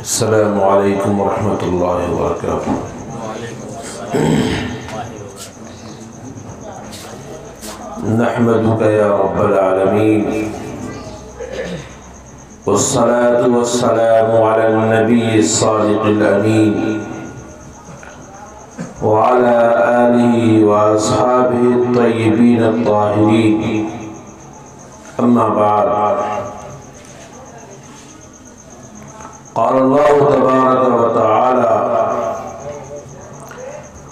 अस्सलामु अलैकुम वरहमतुल्लाहि वबरकातुहू। नहमदुका या रब्बल आलमीन वस्सलातु वस्सलामु अला नबिय्यि स्सादिक़िल अमीन व अला आलिहि व अस्हाबिहि अत्तय्यिबीन अत्ताहिरीन। अम्मा बाद। क़ाल अल्लाहु तबारक व तआला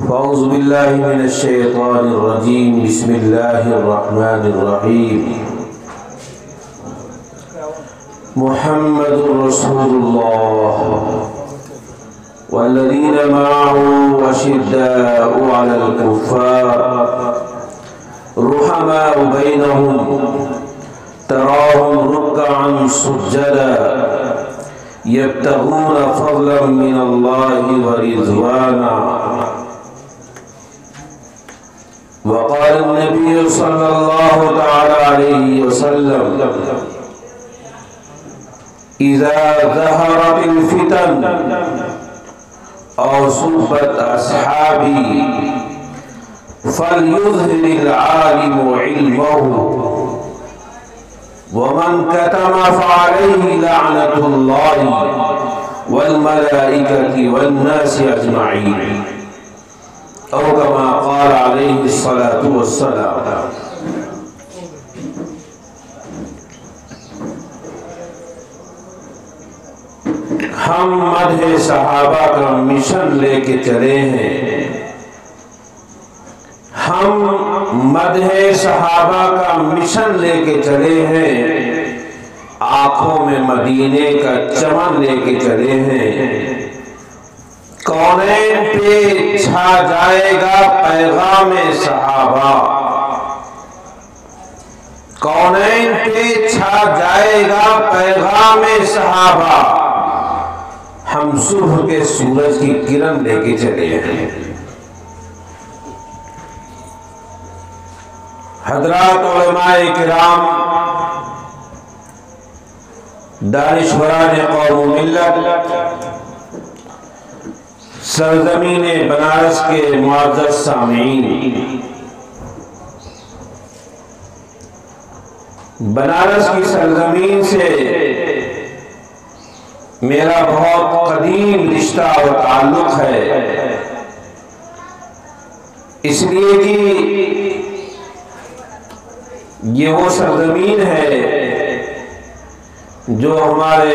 फ़अऊज़ु बिल्लाहि मिनश शैतानिर रजीम बिस्मिल्लाहिर रहमानिर रहीम। मुहम्मदुर रसूलुल्लाह वल्लज़ीना मअहु अशिद्दाउ अलल कुफ़्फ़ार रुहमाउ बैनहुम तराहुम रुक्कअन सुज्जदा यब्तगून फ़ज़लन मिनल्लाहि व रिज़वाना। वक़ाल नबी सल्लल्लाहु तआला अलैहि वसल्लम इज़ा ज़हरतिल फ़ितन औ सुब्बत अस्हाबी फ़लयुज़हिरिल आलिमु इल्महु वमन कतम फ़अलैहि लअनतुल्लाहि वल मलाइकति वन्नासि अजमईन औ कमा क़ाल अलैहि सलातु वस्सलाम। हम मदहे सहाबा का मिशन लेके चले हैं। हम मदहे सहाबा का मिशन लेके चले हैं। आंखों में मदीने का चमन लेके चले हैं। कौनैन पे छा जाएगा पैगामे सहाबा। कौनैन पे छा जाएगा पैगामे सहाबा। हम सुबह के सूरज की किरण लेके चले हैं। हज़रात उलमाए किराम, दानिश्वरान कौम मिल्लत, सरज़मीने बनारस के मुअज़्ज़ज़ सामीन, बनारस की सरज़मीन से मेरा बहुत कदीम रिश्ता और ताल्लुक़ है, इसलिए कि ये वो सरज़मीन है जो हमारे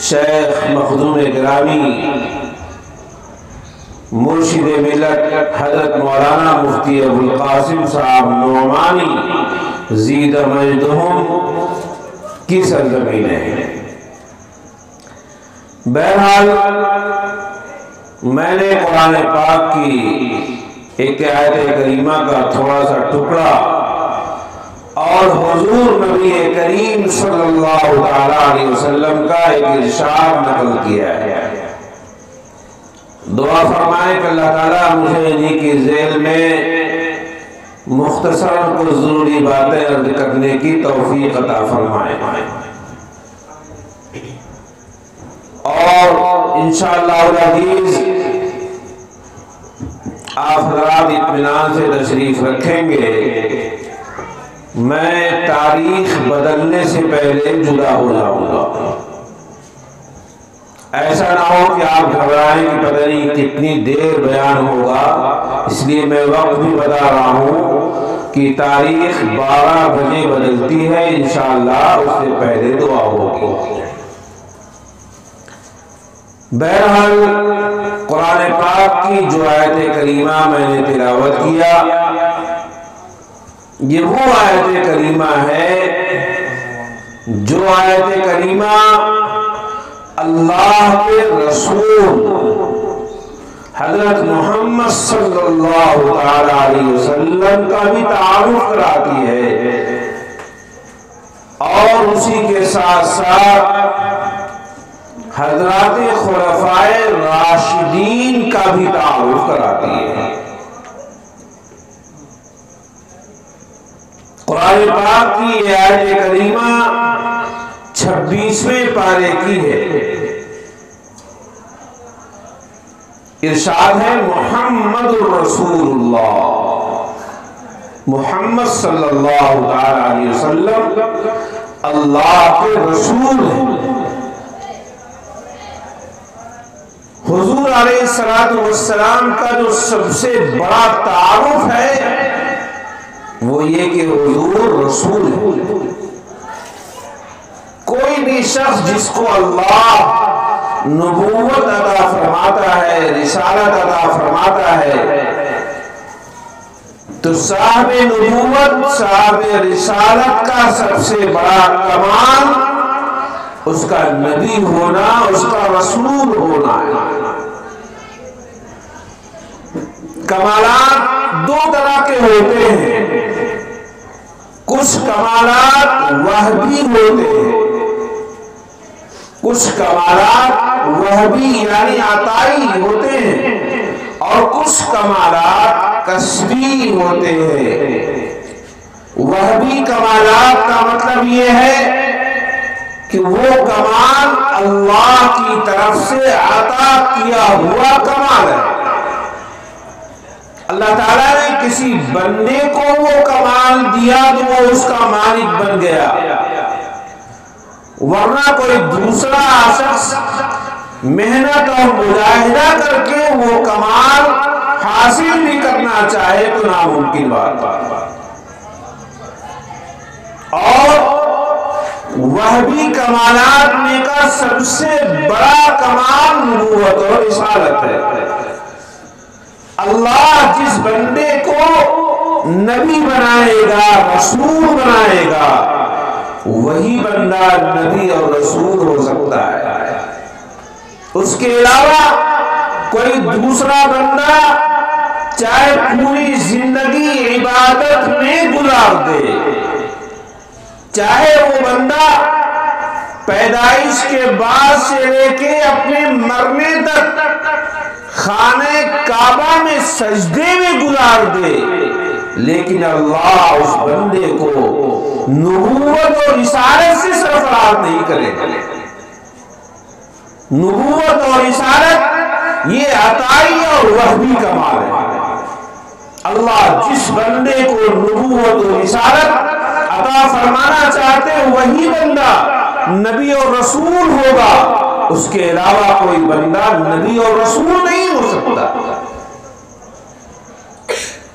शेख मखदूम गिरामी मुर्शिद मिल्लत हज़रत मौलाना मुफ्ती अबुल क़ासिम साहब नोमानी ज़ीद मजदहुम की सरज़मीन है। बहरहाल मैंने कुरान पाक की एक आयत करीमा का थोड़ा सा टुकड़ा और हुजूर नबी करीम सल्लल्लाहु अलैहि वसल्लम का एक इरशाद नकल किया है। दुआ फरमाएं कि अल्लाह ताला मुझे इन्हीं की ज़ेल में मुख्तसर को ज़रूरी बातें अर्ज़ करने की तौफीक अता फरमाए और इंशाअल्लाह अज़ीज़ आप हज़रात इत्मीनान से तशरीफ रखेंगे। मैं तारीख बदलने से पहले जुदा हो जाऊंगा। ऐसा ना हो कि आप घबराएं कि पता नहीं कितनी देर बयान होगा, इसलिए मैं वक्त भी बता रहा हूं कि तारीख 12 बजे बदलती है इंशाअल्लाह, उससे पहले दुआ होगी। बहरहाल कुरान पाक की जो आयत करीमा मैंने तिलावत किया, ये वो आयत करीमा है जो आयत करीमा अल्लाह के रसूल हज़रत मोहम्मद सल्लल्लाहु अलैहि वसल्लम का भी तारुफ कराती है और उसी के साथ साथ हज़रात खुलफाए राशिदीन का भी तारुफ कराती है। पाक की ये आयत करीमा 26वें पारे की है। इरशाद है मुहम्मदुर रसूलुल्लाह, मुहम्मद सल्लल्लाहु अलैहि वसल्लम अल्लाह के रसूल हैं। हुजूर अलैहिस्सलातु वस्सलाम का जो सबसे बड़ा तारुफ है वो ये कि हुजूर रसूल है। कोई भी शख्स जिसको अल्लाह नबूवत अता फरमाता है, रिसालत अता फरमाता है, तो साहब नबूवत, साहब रिसालत का सबसे बड़ा कमाल उसका नबी होना, उसका रसूल होना है। कमालात दो तरह के होते हैं। कुछ कमालात वहबी होते हैं, कुछ कमालात वहबी यानी अताई होते हैं, और कुछ कमालात कसबी होते हैं। वहबी कमालात का मतलब यह है कि वो कमाल अल्लाह की तरफ से अता किया हुआ कमाल है। अल्लाह ताला ने किसी बंदे को वो कमाल दिया तो वो उसका मालिक बन गया, वरना कोई दूसरा शख्स मेहनत और मुजाहिदा करके वो कमाल हासिल भी करना चाहे तो नामुमकिन बात। और वह भी कमालात में का सबसे बड़ा कमाल नबूवत और रिसालत है। अल्लाह जिस बंदे को नबी बनाएगा, रसूल बनाएगा, वही बंदा नबी और रसूल हो सकता है। उसके अलावा कोई दूसरा बंदा चाहे पूरी जिंदगी इबादत में गुजार दे, चाहे वो बंदा पैदाइश के बाद से लेके अपने मरने तक खाने काबा में सजदे में गुजार दे, लेकिन अल्लाह उस बंदे को नबूवत और रिसालत से सरफराज नहीं करेगा। नबूवत और रिसालत ये अताई और वहबी कमाल है। अल्लाह जिस बंदे को नबूवत और रिसालत अता फरमाना चाहते हैं वही बंदा नबी और रसूल होगा, उसके अलावा कोई बंदा नबी और रसूल नहीं हो सकता।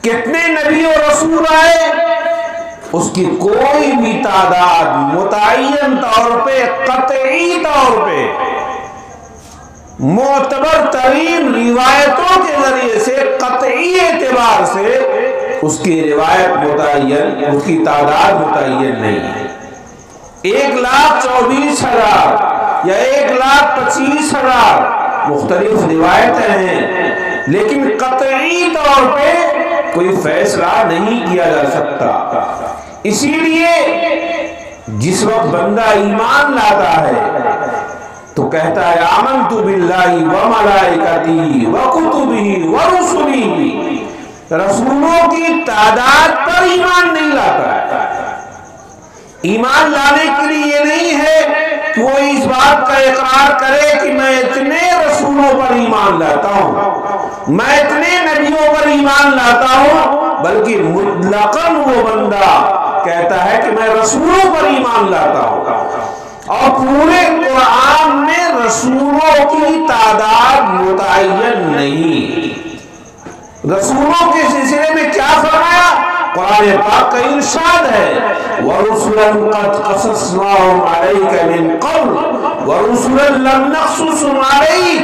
कितने नबी और रसूल आए उसकी कोई भी तादाद मुतय्यन तौर पे, कतई तौर पे, मोतबर तरीन रिवायतों के जरिए से, कतई एतबार से उसकी रिवायत मुतय्यन, उसकी तादाद मुतय्यन नहीं है। 1,24,000 या 1,25,000 मुख्तलिफ रिवायतें हैं, लेकिन कतई तौर पे कोई फैसला नहीं किया जा सकता। इसीलिए जिस वक्त बंदा ईमान लाता है तो कहता है आमन्तु बिल्लाहि व मलाइकतिही व कुतुबिही व रुसुलिही। रसूलों की तादाद पर ईमान नहीं लाता है। ईमान लाने के लिए ये नहीं है कि वो इस बात का इकरार करे कि मैं इतने रसूलों पर ईमान लाता हूं, मैं इतने नबियों पर ईमान लाता हूं, बल्कि मुतलकन वो बंदा कहता है कि मैं रसूलों पर ईमान लाता हूं। और पूरे कुरान में रसूलों की तादाद मुतय्यन नहीं। रसूलों के सिलसिले में क्या फरमाया? कुरान पाक का इरशाद है वरुसुलन क़द क़ससनाहुम अलैका मिन क़ब्ल वरुसुलन लम नक़्सुसहुम अलैक।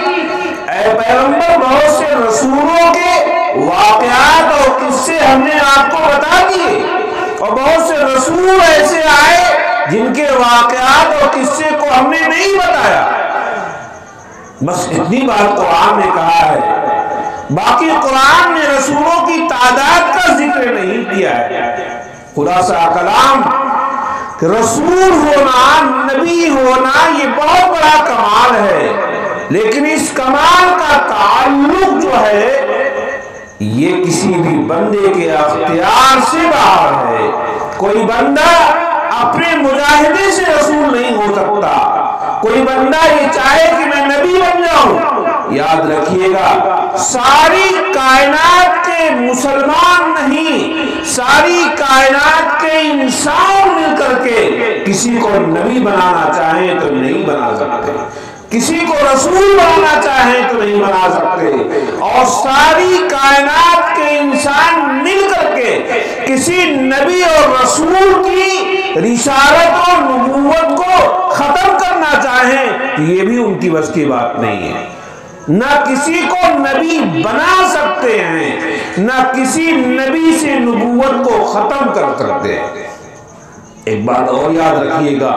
ऐ पैगंबर, बहुत से रसूलों के वाक़यात और किस्से हमने आपको बता दिए, और बहुत से रसूल ऐसे आए जिनके वाक़यात और किस्से को हमने नहीं बताया। बस इतनी बात कुरान ने कहा है, बाकी कुरान ने रसूलों की तादाद का जिक्र नहीं किया है। खुलासा कलाम, रसूल होना, नबी होना ये बहुत बड़ा कमाल है, लेकिन इस कमाल का ताल्लुक जो है ये किसी भी बंदे के अख्तियार से बाहर है। कोई बंदा अपने मुजाहिदे से रसूल नहीं हो सकता। कोई बंदा ये चाहे कि मैं नबी बन जाऊं, याद रखिएगा सारी कायनात के मुसलमान नहीं, सारी कायनात के इंसान मिलकर के किसी को नबी बनाना चाहे तो नहीं बना सकते, किसी को रसूल बनाना चाहे तो नहीं बना सकते। और सारी कायनात के इंसान मिलकर के किसी नबी और रसूल की रिसालत और नबूवत को खत्म करना चाहे तो ये भी उनकी बस की बात नहीं है। ना किसी को नबी बना सकते हैं, ना किसी नबी से नबूवत को खत्म कर सकते हैं। एक बात और याद रखिएगा,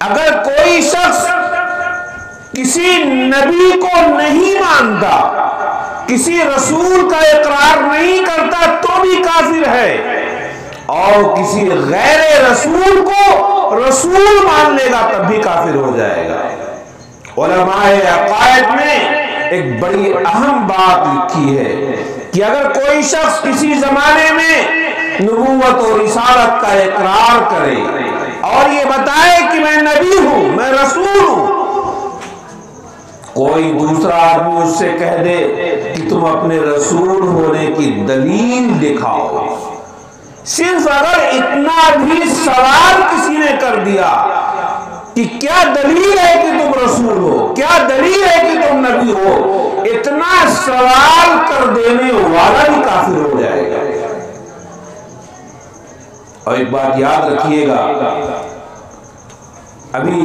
अगर कोई शख्स किसी नबी को नहीं मानता, किसी रसूल का इकरार नहीं करता तो भी काफिर है, और किसी गैर रसूल को रसूल मान लेगा तब भी काफिर हो जाएगा। उलमाए अकायद में एक बड़ी अहम बात लिखी है कि अगर कोई शख्स किसी जमाने में नबूवत और रिसालत का इकरार करे और ये बताए कि मैं नबी हूं, मैं रसूल हूं, कोई दूसरा आदमी उससे कह दे कि तुम अपने रसूल होने की दलील दिखाओ, सिर्फ अगर इतना भी सवाल किसी ने कर दिया कि क्या दलील है कि तुम रसूल हो, क्या दलील है कि तुम नबी हो, इतना सवाल कर देने वाला भी काफिर हो जाएगा। और एक बात याद रखिएगा, अभी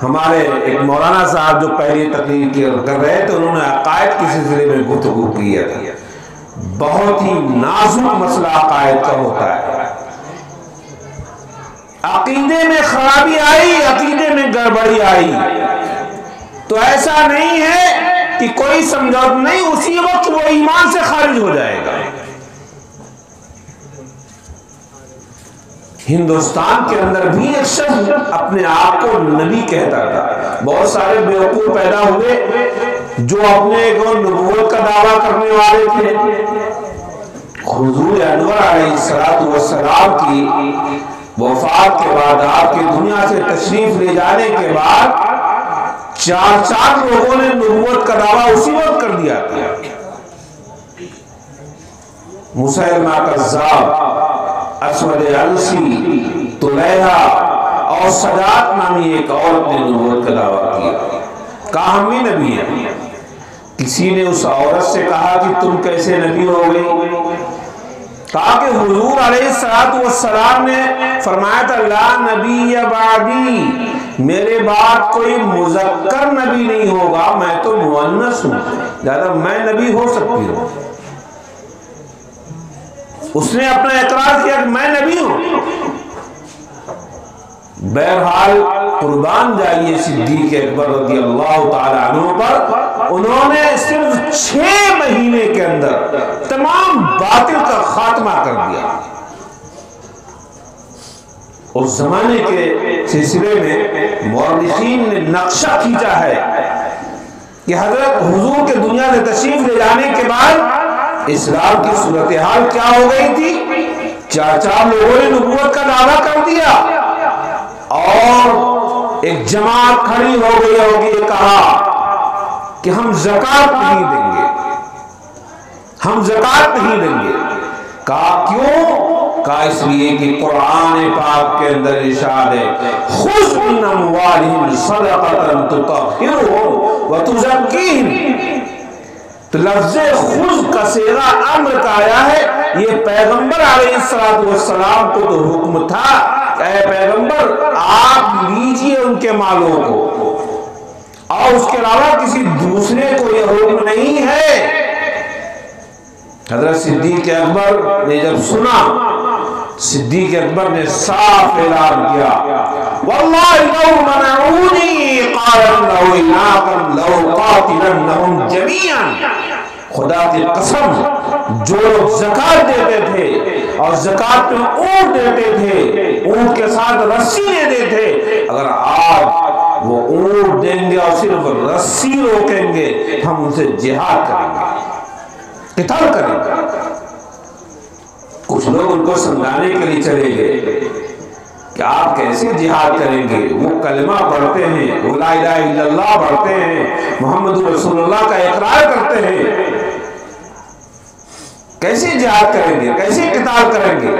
हमारे एक मौलाना साहब जो पहली तकरीर कर रहे थे, उन्होंने अकायद के सिलसिले में गुफ्तगू किया था। बहुत ही नाजुक मसला अकायद का होता है। अकीदे में खराबी आई, अकीदे में गड़बड़ी आई तो ऐसा नहीं है कि कोई समझौता नहीं, उसी वक्त वो ईमान से खारिज हो जाएगा। हिंदुस्तान के अंदर भी एक शख्स अपने आप को नबी कहता था। बहुत सारे बेवकूफ पैदा हुए जो अपने को नबूवत का दावा करने वाले थे। हुजूर अनवर अलैहिस्सलातु वस्सलाम की वफात के बाद, आपकी दुनिया से तशरीफ ले जाने के बाद 4 लोगों ने नबूवत का दावा उसी वक्त कर दिया था। मुसैलमा कज़्ज़ाब, अस्वद अलसी, तुलैहा और सजात नामी एक औरत ने नबूवत का दावा किया, कहा हम भी नबी हैं। किसी ने उस औरत से कहा कि तुम कैसे नबी हो गई? कहा कि हुजूर अलैहिस्सलातु वस्सलाम ने फरमाया था ला नबी या बादी, मेरे बाद कोई मुज़क्कर नबी नहीं होगा, मैं तो मुअन्नस हूं, ज्यादा मैं नबी हो सकती हूं। उसने अपना इकरार किया कि मैं नबी हूं। बहरहाल कुर्बान जाइए सिद्दीक अकबर रज़ियल्लाहु ताला अन्हु पर, उन्होंने सिर्फ 6 महीने के अंदर तमाम बातिल का खात्मा कर दिया। उस जमाने के सिलसिले में मुअर्रिखीन ने नक्शा खींचा है कि हजरत हुजूर के दुनिया से तशरीफ ले जाने के बाद इस्लाम की सूरत हाल क्या हो गई थी। 4 लोगों ने नबूवत का दावा कर दिया और एक जमात खड़ी हो गई होगी, कहा कि हम ज़कात नहीं देंगे, हम ज़कात नहीं देंगे। कहा क्यों? कहा इसलिए कि कुरान पाक के अंदर इरशाद है खुज़ मिन अम्वालिहिम सदक़तन तुतहिरुहुम व तुज़क्कीहिम। तो लफ्ज़े खुज़ का सेगा अम्र का आया है। ये पैगंबर अलैहिस्सलातु वस्सलाम को तो हुक्म था, ऐ पैगंबर आप लीजिए उनके मालों को, और उसके अलावा किसी दूसरे को यह हुक्म नहीं है। हजरत सिद्दीक अकबर ने जब सुना, सिद्दीक अकबर ने साफ ऐलान किया वल्लाहि लौ मनऊनी क़ालन लौ क़ातिलन्नहुम जमीअन, खुदा की कसम जो लोग ज़कात देते थे और ज़कात में ऊँट देते थे, ऊँट के साथ रस्सी देते थे, अगर आज वो ऊँट देंगे और सिर्फ रस्सी रोकेंगे, हम उनसे जिहाद करेंगे, क़िताल करेंगे। कुछ लोग उनको समझाने के लिए चले गए कि आप कैसे जिहाद करेंगे। वो कलमा पढ़ते हैं, वो ला इलाहा इल्लल्लाह पढ़ते हैं, मोहम्मद रसूलुल्लाह का इकरार करते हैं, कैसे जिहाद करेंगे, कैसे किताल करेंगे।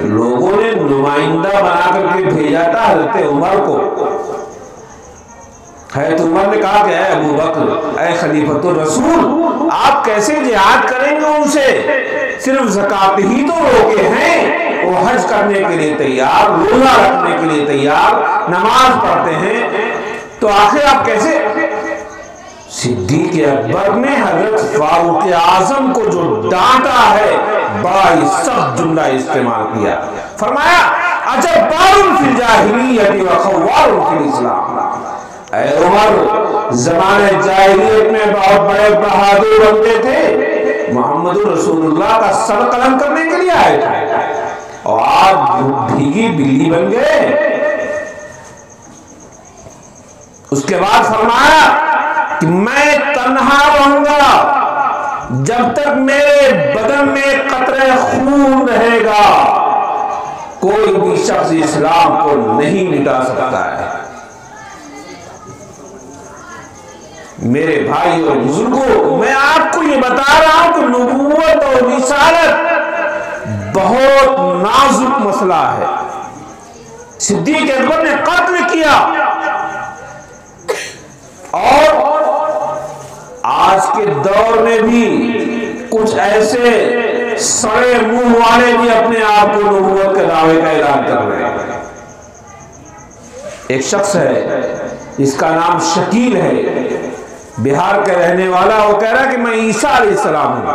लोगों ने नुमाइंदा बना करके भेजा था हज़रत उमर को। हज़रत उमर ने कहा कि अबू बकर, ऐ खलीफतुर रसूल, आप कैसे जिहाद करेंगे उनसे, सिर्फ ज़कात ही तो रोके हैं, वो हज करने के लिए तैयार, रोजा रखने के लिए तैयार, नमाज पढ़ते हैं, तो आखिर आप कैसे। सिद्दीक़ अकबर ने हजरत फारूक आज़म को जो डांटा है, बड़ा ही सख्त जुमला इस्तेमाल किया। फरमाया अजब्बारुन फिल जाहिलिय्यति व खव्वारुन फिल इस्लाम। ऐ उमर, ज़माने जाहिलियत में बहुत बड़े बहादुर बनते थे, मोहम्मद रसूलुल्लाह का सर कलम करने के लिए आए थे, और आज भीगी बिल्ली बन गए। उसके बाद फरमाया कि मैं तन्हा रहूंगा जब तक मेरे बदन में कतरे खून रहेगा, कोई भी शख्स इस्लाम को नहीं मिटा सकता है। मेरे भाई और बुजुर्गों, मैं आपको ये बता रहा हूं कि नबूवत और रिसालत बहुत नाजुक मसला है। सिद्दीक़ अकबर ने कत्ल किया, और आज के दौर में भी कुछ ऐसे सड़े मुंह वाले भी अपने आप को नबूवत के दावे का ऐलान कर रहे हैं। एक शख्स है, इसका नाम शकील है, बिहार का रहने वाला। वो कह रहा है कि मैं ईसा अलैहिस्सलाम हूं,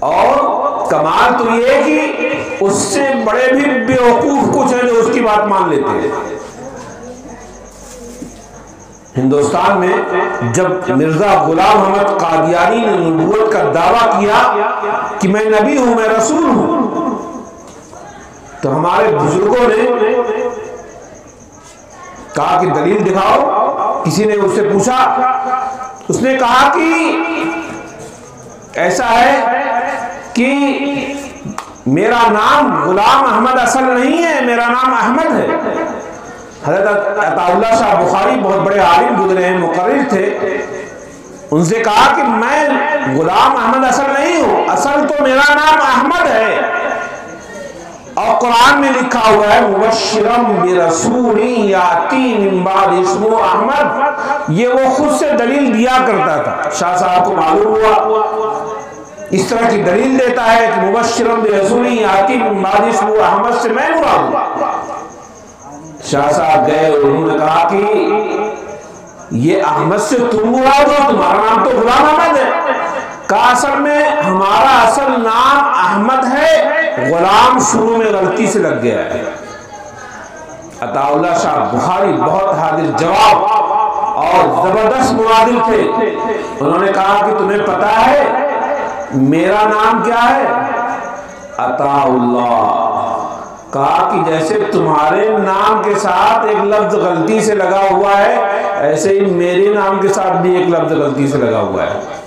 और कमाल तो ये कि उससे बड़े भी बेवकूफ कुछ हैं जो उसकी बात मान लेते हैं। हिंदुस्तान में जब मिर्जा गुलाम अहमद कादियानी ने नबूवत का दावा किया कि मैं नबी हूं, मैं रसूल हूं, तो हमारे बुजुर्गों ने कहा कि दलील दिखाओ। किसी ने उससे पूछा, उसने कहा कि ऐसा है कि मेरा नाम गुलाम अहमद असल नहीं है, मेरा नाम अहमद है। हज़रत अताउल्लाह शाह बुखारी बहुत बड़े आलिम गुजरे हैं, मुकर्रिर थे। उनसे कहा कि मैं गुलाम अहमद असल नहीं हूं, असल तो मेरा नाम अहमद है, और कुरान में लिखा हुआ है मुबश्शिरम बिरसूलिन याती मिन बाद इस्मुहु अहमद। ये वो खुद से दलील दिया करता था। शाह साहब को मालूम हुआ, इस तरह की दलील देता है कि मुबश्शिरम बिरसूलिन याती मिन बाद इस्मुहु अहमद से मैं मुराद हूं। शाह साहब गए और उन्होंने कहा कि ये अहमद से तुम मुराद हो, तुम्हारा नाम तो गुलाम अहमद है। कहा असल में हमारा असल नाम अहमद है, गुलाम शुरू में गलती से लग गया है। अताउल्लाह शाह बुखारी बहुत हाजिर जवाब और जबरदस्त मुआदिल थे। उन्होंने कहा कि तुम्हें पता है मेरा नाम क्या है? अताउल्लाह। कहा कि जैसे तुम्हारे नाम के साथ एक लफ्ज गलती से लगा हुआ है, ऐसे ही मेरे नाम के साथ भी एक लफ्ज गलती से लगा हुआ है।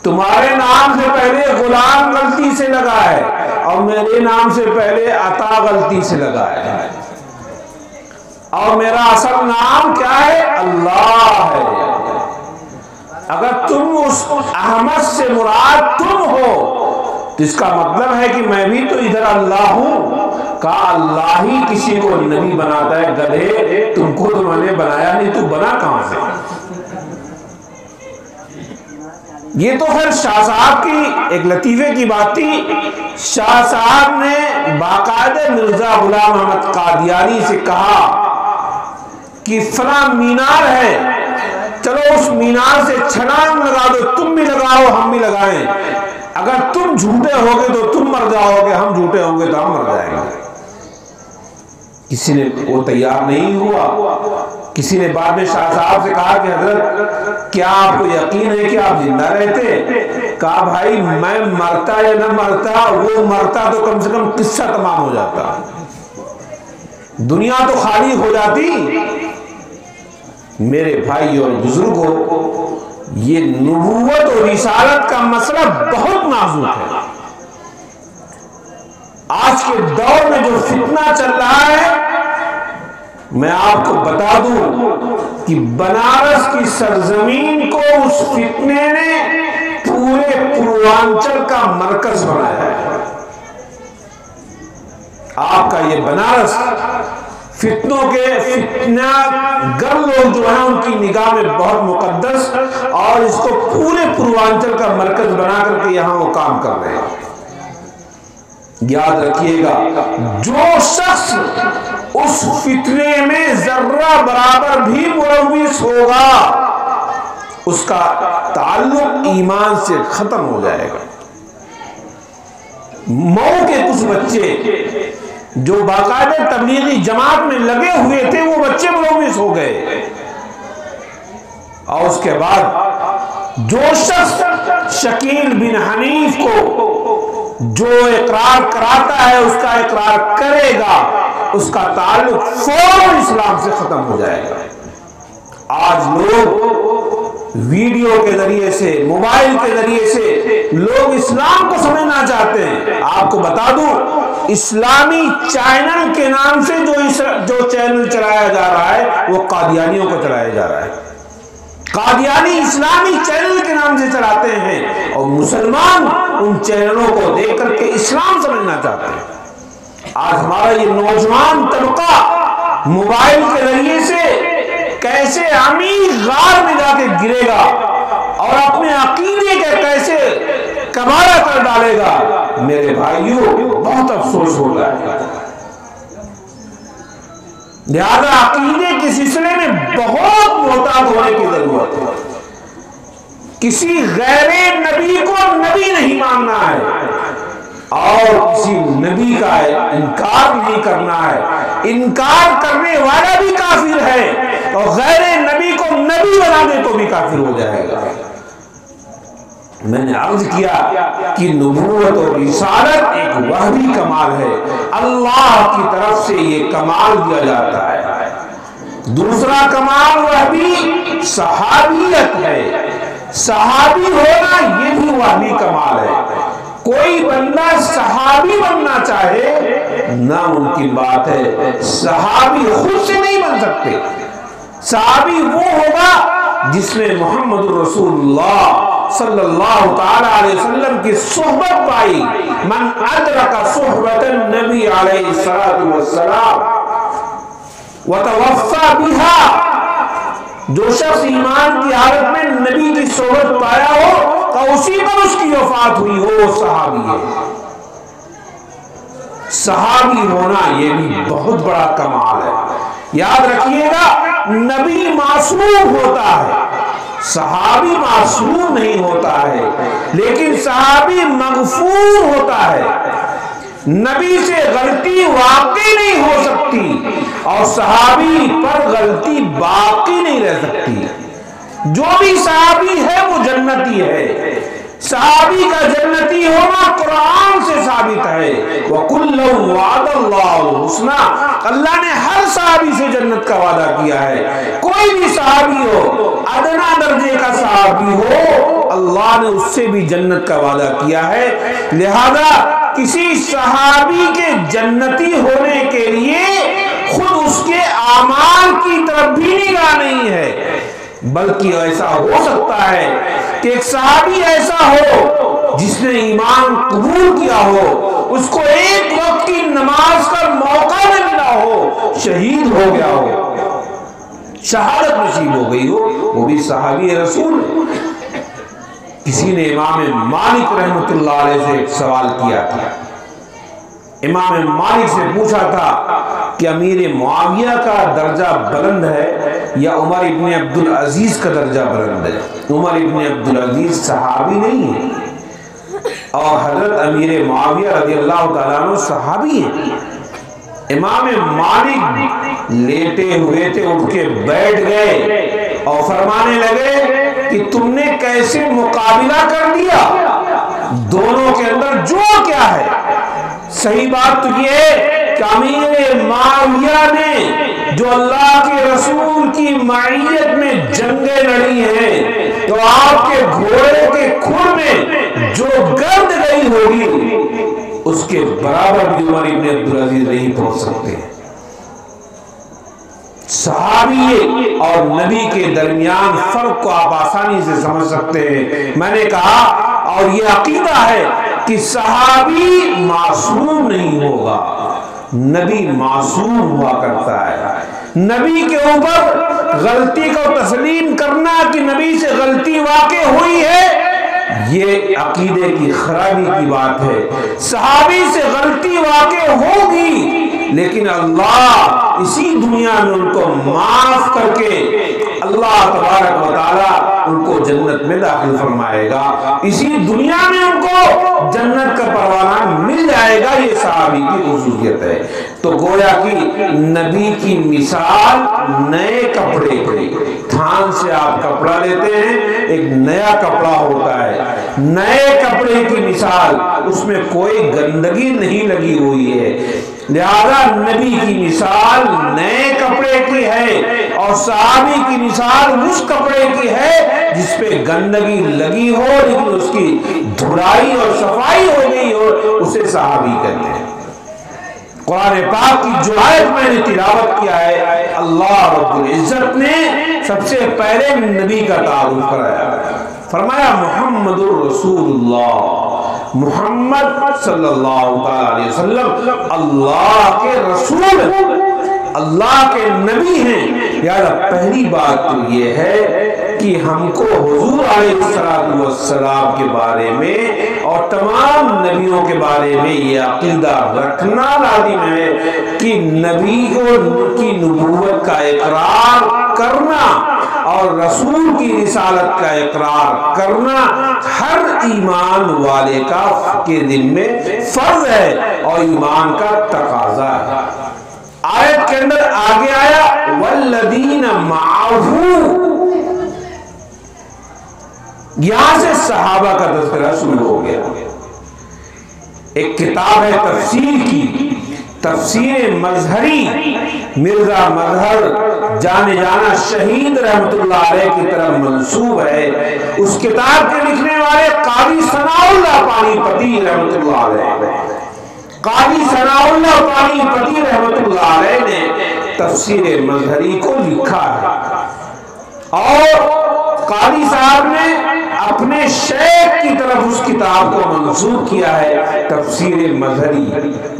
तुम्हारे नाम से पहले गुलाम गलती से लगा है, और मेरे नाम से पहले अता गलती से लगा है, और मेरा असल नाम क्या है? अल्लाह है। अगर तुम उस अहमद से मुराद तुम हो, तो इसका मतलब है कि मैं भी तो इधर अल्लाह हूं। कहा अल्लाह ही किसी को नबी बनाता है, गधे, तुमको तो मैंने बनाया नहीं, तू बना कहां से? ये तो फिर शाह साहब की एक लतीफे की बात थी। शाह साहब ने बाकायदे मिर्जा गुलाम अहमद कादियानी से कहा कि फला मीनार है, चलो उस मीनार से छलांग लगा दो, तुम भी लगाओ हम भी लगाएं। अगर तुम झूठे होगे तो तुम मर जाओगे, हम झूठे होंगे तो हम मर जाएंगे। किसी ने वो तैयार नहीं हुआ। किसी ने बाद में शाह साहब से कहा कि हजरत क्या आपको यकीन है कि आप जिंदा रहते? कहा भाई मैं मरता या न मरता, वो मरता तो कम से कम किस्सा तमाम हो जाता, दुनिया तो खाली हो जाती। मेरे भाई और बुजुर्गों, ये नबूवत और रिसालत का मसला बहुत नाजुक है। आज के दौर में जो फितना चल रहा है, मैं आपको बता दूं कि बनारस की सरजमीन को उस फितने ने पूरे पूर्वांचल का मरकज बनाया है। आपका ये बनारस फितनों के फितना गर लोग जो हैं उनकी निगाह में बहुत मुकद्दस, और इसको पूरे पूर्वांचल का मरकज बना करके यहां वो काम कर रहे हैं। याद रखिएगा, जो शख्स उस फितने में जर्रा बराबर भी मुलव्विस होगा उसका ताल्लुक ईमान से खत्म हो जाएगा। मऊ के कुछ बच्चे जो बाकायदे तबलीगी जमात में लगे हुए थे, वो बच्चे मुलव्विस हो गए। और उसके बाद जो शख्स शकील बिन हनीफ को जो इकरार कराता है उसका इकरार करेगा, उसका ताल्लुक फौरन इस्लाम से खत्म हो जाएगा। आज लोग वीडियो के जरिए से, मोबाइल के जरिए से लोग इस्लाम को समझना चाहते हैं। आपको बता दूं, इस्लामी चैनल के नाम से जो चैनल चलाया जा रहा है वो कादियानियों को चलाया जा रहा है। कादियानी इस्लामी चैनल के नाम से चलाते हैं और मुसलमान उन चैनलों को देख करके इस्लाम समझना चाहते हैं। आज हमारा ये नौजवान तबका मोबाइल के जरिए से कैसे अमीर गार में जाके गिरेगा और अपने अकीदे के कैसे कबाड़ा कर डालेगा, मेरे भाइयों बहुत अफसोस होता है। लिहाजा अकीदे के सिलसिले में बहुत मोहतात होने की जरूरत है। किसी गैरे नबी को नबी नहीं मानना है और किसी नबी का इनकार नहीं करना है। इनकार करने वाला भी काफिर है और गैरे नबी को नबी बना दे तो भी काफिर हो जाएगा। मैंने अर्ज किया कि नबूवत और रिसालत एक वह भी कमाल है, अल्लाह की तरफ से ये कमाल दिया जाता है। दूसरा कमाल वह भी सहाबियत है। सहाबी होना ये भी वह भी कमाल है। कोई बंदा सहाबी बनना चाहे नामुमकिन बात है, सहाबी खुद से नहीं बन सकते। सहाबी वो होगा जिसने मोहम्मद रसूलुल्लाह सल्लल्लाहु ताला अलैहि वसल्लम की सोहबत पाई। मन अदरका सोहबतन नबी अलैहि सलातु वस्सलाम व तवफ़्फ़ा बिहा, जो शख्स ईमान की हालत में नबी की सोहबत पाया हो तो उसी पर उसकी वफात हुई हो, वो सहाबी है। सहाबी होना ये भी बहुत बड़ा कमाल है। याद रखिएगा, नबी मासूम होता है, सहाबी मासूम नहीं होता है, लेकिन सहाबी मगफूर होता है। नबी से गलती वाकई नहीं हो सकती और सहाबी पर गलती बाकी नहीं रह सकती। जो भी सहाबी है वो जन्नती है। सहाबी का जन्नती होना कुरान से साबित है। वकुल्लु वअदल्लाहु हुस्ना, अल्लाह ने हर सहाबी से जन्नत का वादा किया है। कोई भी सहाबी हो, अदना दर्जे का सहाबी हो, अल्लाह ने उससे भी जन्नत का वादा किया है। लिहाजा किसी सहाबी के जन्नती होने के लिए खुद उसके आमाल की तरफ भी निगाह नहीं है, बल्कि ऐसा हो सकता है कि एक सहाबी ऐसा हो जिसने ईमान कबूल किया हो, उसको एक वक्त की नमाज का मौका न मिला हो, शहीद हो गया हो, शहादत नसीब हो गई हो, वो भी सहाबी रसूल। किसी ने इमाम मालिक रहमतुल्लाह अलैह से एक सवाल किया था। इमाम मालिक से पूछा था कि अमीर मुआविया का दर्जा बुलंद है या उमर इब्न अब्दुल अजीज का दर्जा बुलंद है। उमर इब्न अब्दुल अजीज सहाबी नहीं है और हजरत अमीर मुआविया रज़ियल्लाहु ताला अन्हु सहाबी हैं। इमाम मालिक लेटे हुए थे, उठ के बैठ गए और फरमाने लगे कि तुमने कैसे मुकाबिला कर दिया, दोनों के अंदर जो क्या है। सही बात तो ये है कि अमीर मुआविया ने जो अल्लाह के रसूल की माइयत में जंगें लड़ी हैं, तो आपके घोड़े के खुर में जो गर्द गई होगी उसके बराबर भी उमर इब्न अब्दुल अजीज नहीं पहुंच सकते। सहाबी और नबी के दरमियान फर्क को आप आसानी से समझ सकते हैं। मैंने कहा और ये अकीदा है कि सहाबी मासूम नहीं होगा, नबी मासूम हुआ करता है। नबी के ऊपर गलती को तस्लीम करना कि नबी से गलती वाक़ई हुई है, ये अकीदे की खराबी की बात है। सहाबी से गलती वाक़ई होगी, लेकिन अल्लाह इसी दुनिया में उनको माफ करके अल्लाह तबारक व तआला उनको जन्नत में दाखिल फरमाएगा। इसी दुनिया में उनको जन्नत का परवाना मिल जाएगा। ये सहाबी की खुसूसियत है। तो गोया कि नबी की मिसाल नए कपड़े की, थान से आप कपड़ा लेते हैं, एक नया कपड़ा होता है, नए कपड़े की मिसाल, उसमें कोई गंदगी नहीं लगी हुई है। लिहाजा नबी की मिसाल नए कपड़े की है और सहाबी की मिसाल उस कपड़े की है जिसपे गंदगी लगी हो लेकिन उसकी धुलाई और सफाई हो गई हो, उसे सहाबी कहते हैं। कुरान पाक की जो आयत मैंने तिलावत किया है, अल्लाह रब्बुल इज्जत ने सबसे पहले नबी का तारुफ कराया, फरमाया मुहम्मदुर रसूलुल्लाह, मुहम्मद सल्लल्लाहु अलैहि वसल्लम अल्लाह के रसूल, अल्लाह के नबी हैं। यार पहली बात तो ये है कि हमको हुजूर अलैहिस्सलातु वस्सलाम के बारे में और तमाम नबियों के बारे में ये अकीदा रखना लाजिम है कि नबी को की नबूवत का इकरार करना और रसूल की रिसालत का इकरार करना हर ईमान वाले का के दिल में फर्ज है और ईमान का तकाजा है। आयत के अंदर आगे आया वल्लदीना माअहू, यहां से सहाबा का तज़किरा शुरू हो गया। एक किताब है तफसीर की, तफसीर मजहरी, मिर्जा मजहर जाने जाना शहीद रहमतुल्लाह अलैह की तरफ मंसूब है। उस किताब के लिखने वाले काजी सनाउल्लाह पानीपती रहमतुल्लाह अलैह, काजी सनाउल्लाह पानीपती रहमतुल्लाह अलैह ने तफसीर मजहरी को लिखा है और काजी साहब ने अपने शेख की तरफ उस किताब को मंसूब किया है, तफसीर मजहरी,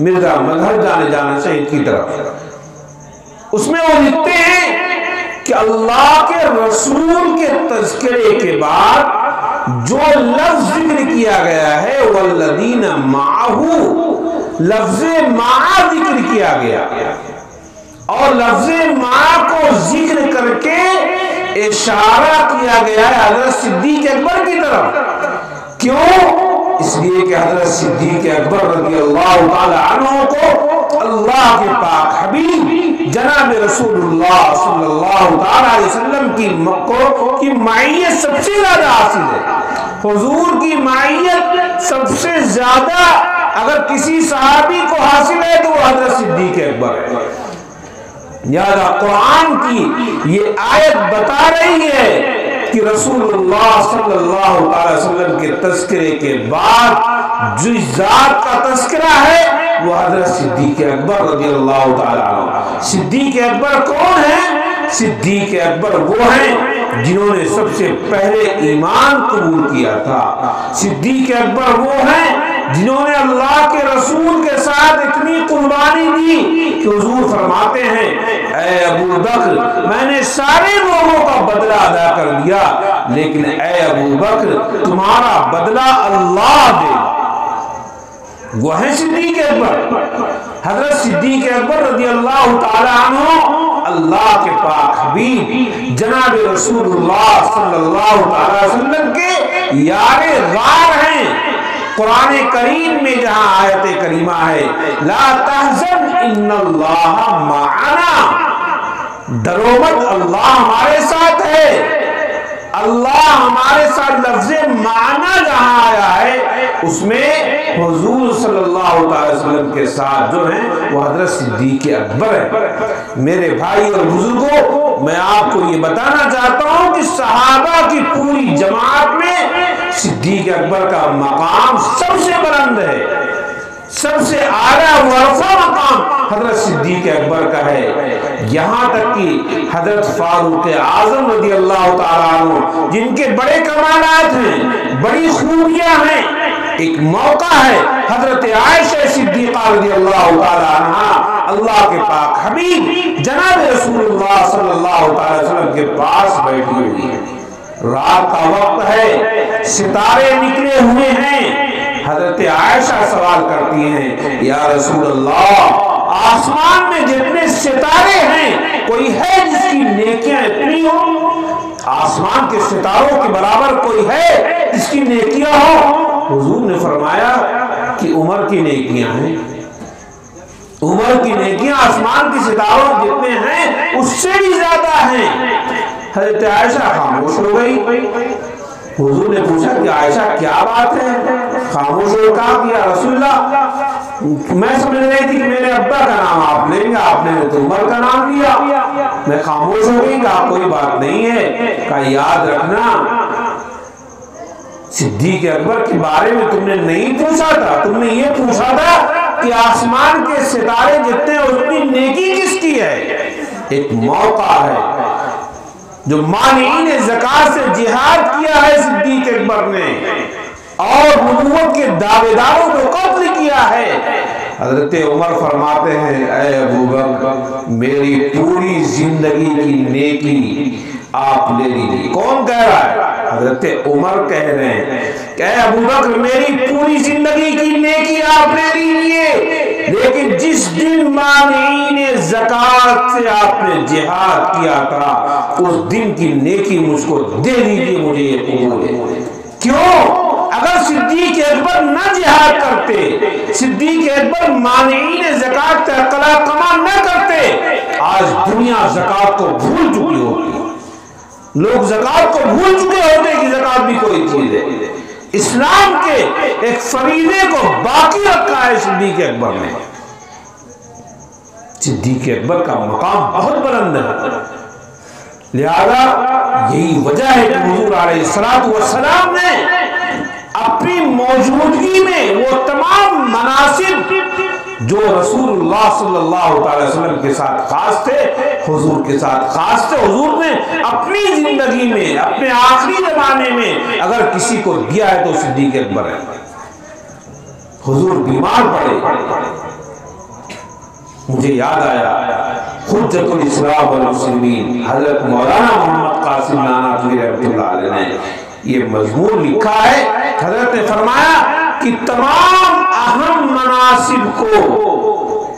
मिर्जा मजहर जाने जाना शहीद की तरफ। उसमें वो लिखते हैं कि अल्लाह के रसूल के तज़किरे के बाद जो लफ्ज जिक्र किया गया है वल्लदीना माअहू, लफ्ज मा जिक्र किया गया और लफ्ज मा को जिक्र करके इशारा किया गया है हजरत सिद्दीक अकबर की तरफ। क्यों? इसलिए कि हजरत सिद्दीक अकबर रज़ियल्लाहु ताला अन्हु को अल्लाह के पाक हबीब जनाब रसूलुल्लाह सल्लल्लाहु ताला अलैहि वसल्लम की मक्को की माइयत सबसे ज्यादा हासिल है। हुजूर की माइयत सबसे ज्यादा अगर किसी सहाबी को हासिल है तो वो हजरत सिद्दीक अकबर है। याद कुरान की ये आयत बता रही है कि रसूलुल्लाह सल्लल्लाहु अलैहि वसल्लम के तज़किरे के बाद जो जात का तज़किरा है वो हजरत सिद्दीक अकबर रज़ियल्लाहु ताला अन्हु। सिद्दीक अकबर कौन है? सिद्दीक अकबर वो हैं जिन्होंने सबसे पहले ईमान कबूल किया था। सिद्दीक अकबर वो हैं जिन्होंने अल्लाह के रसूल के साथ इतनी कुर्बानी दी कि हुजूर फरमाते हैं, ऐ अबू बकर मैंने सारे लोगों का बदला अदा कर दिया, लेकिन ऐ अबू बकर तुम्हारा बदला अल्लाह देगा। वो है सिद्दीक अकबर। हजरत सिद्दीक अकबर रज़ियल्लाहु ताला अन्हु अल्लाह के पाक हबीब जनाब रसूलुल्लाह सल्लल्लाहु अलैहि वसल्लम के यारे गार हैं। कुरान करीम में जहां आयत करीमा है ला तहज़न इन्नल्लाह माअना, डरो मत अल्लाह हमारे साथ है। अल्लाह हमारे साथ लफ्ज़ माना जहां आया है उसमें हुजूर सल्लल्लाहु सल्लल्लाहु अलैहि वसल्लम के साथ जो हैं वो हजरत सिद्दीक अकबर है। मेरे भाई और बुजुर्गों, मैं आपको ये बताना चाहता हूँ कि सहाबा की पूरी जमात में सिद्दीक अकबर का मकाम सबसे बुलंद है, सबसे आला वर्फा मकाम हजरत सिद्दीक अकबर का है। यहाँ तक कि हजरत फारूक आजम रज़ी अल्लाह ताला अन्हु, जिनके बड़े कमालात हैं, बड़ी खूबियां हैं, एक मौका है हजरत आयशा सिद्दीक़ा रज़ी अल्लाह ताला अन्हा अल्लाह के पाक हबीब जनाब रसूलुल्लाह सल्लल्लाहु अलैहि वसल्लम के पास बैठी हुई है। रात का वक्त है, सितारे निकले हुए हैं। हजरत आयशा सवाल करती हैं, या रसूल अल्लाह, आसमान में जितने सितारे हैं कोई है जिसकी नेकियां इतनी हो? आसमान के सितारों के बराबर कोई है जिसकी नेकियां हो? हुजूर ने फरमाया कि उमर की नेकियां हैं। उमर की नेकियां आसमान के सितारों जितने हैं उससे भी ज्यादा हैं। हजरत आयशा खामोश हो गई। हुजूर ने पूछा कि आयशा क्या बात है? खामोश हो कहा कि या रसूलल्लाह, मैं समझ रही थी कि मेरे अब्बा का नाम आप लेंगे, आपने तो उमर का नाम लिया। मैं खामोश हो गई। कहा कोई बात नहीं है। कहा याद रखना, सिद्दीक अकबर के बारे में तुमने नहीं पूछा था, तुमने ये पूछा था कि आसमान के सितारे जितने उतनी नेकी किसकी है। एक मौका है जो मानीन ज़कात से जिहाद किया है सिद्दीक अकबर ने, और नबूवत के दावेदारों को कत्ल किया है। हजरत उमर फरमाते हैं, ऐ अबू बकर, मेरी पूरी जिंदगी की नेकी आप ले लीजिए। कौन कह रहा है? हजरत उमर कह रहे हैं, ऐ अबू बकर, मेरी पूरी जिंदगी की नेकी आप ले लीजिए, लेकिन जिस दिन मानीन ज़कात से आपने जिहाद किया था उस दिन की नेकी मुझको दे दीजिए, मुझे ये कबूल है। क्यों? अगर सिद्दीक अकबर न जिहाद करते, सिद्दीक अकबर मानीन ज़कात का कला कमा न करते, आज दुनिया ज़कात को भूल चुकी होती। लोग ज़कात को भूल चुके होते कि ज़कात भी कोई चीज है। इस्लाम के एक फरीदे को बाकी रखा है सिद्दीक अकबर ने। सिद्दीक अकबर का मकाम बहुत बुलंद है। लिहाजा यही वजह है कि हुजूर अलैहिस्सलातु वस्सलाम ने अपनी मौजूदगी में वो तमाम मनासिब जो रसूलुल्लाह सल्लल्लाहु अलैहि वसल्लम के साथ खास थे, हुजूर के साथ खास थे, हुजूर ने अपनी जिंदगी में, अपने आखिरी जमाने में अगर किसी को दिया है तो सिद्दीक अकबर है। हुजूर बीमार पड़े, मुझे याद आया हुज्जतुल इस्लाम वल मुस्लिमीन हजरत मौलाना मोहम्मद कासिम नानातवी रहमतुल्लाह अलैह ने ये मजमून लिखा है। हजरत ने फरमाया कि तमाम अहम मनासिब को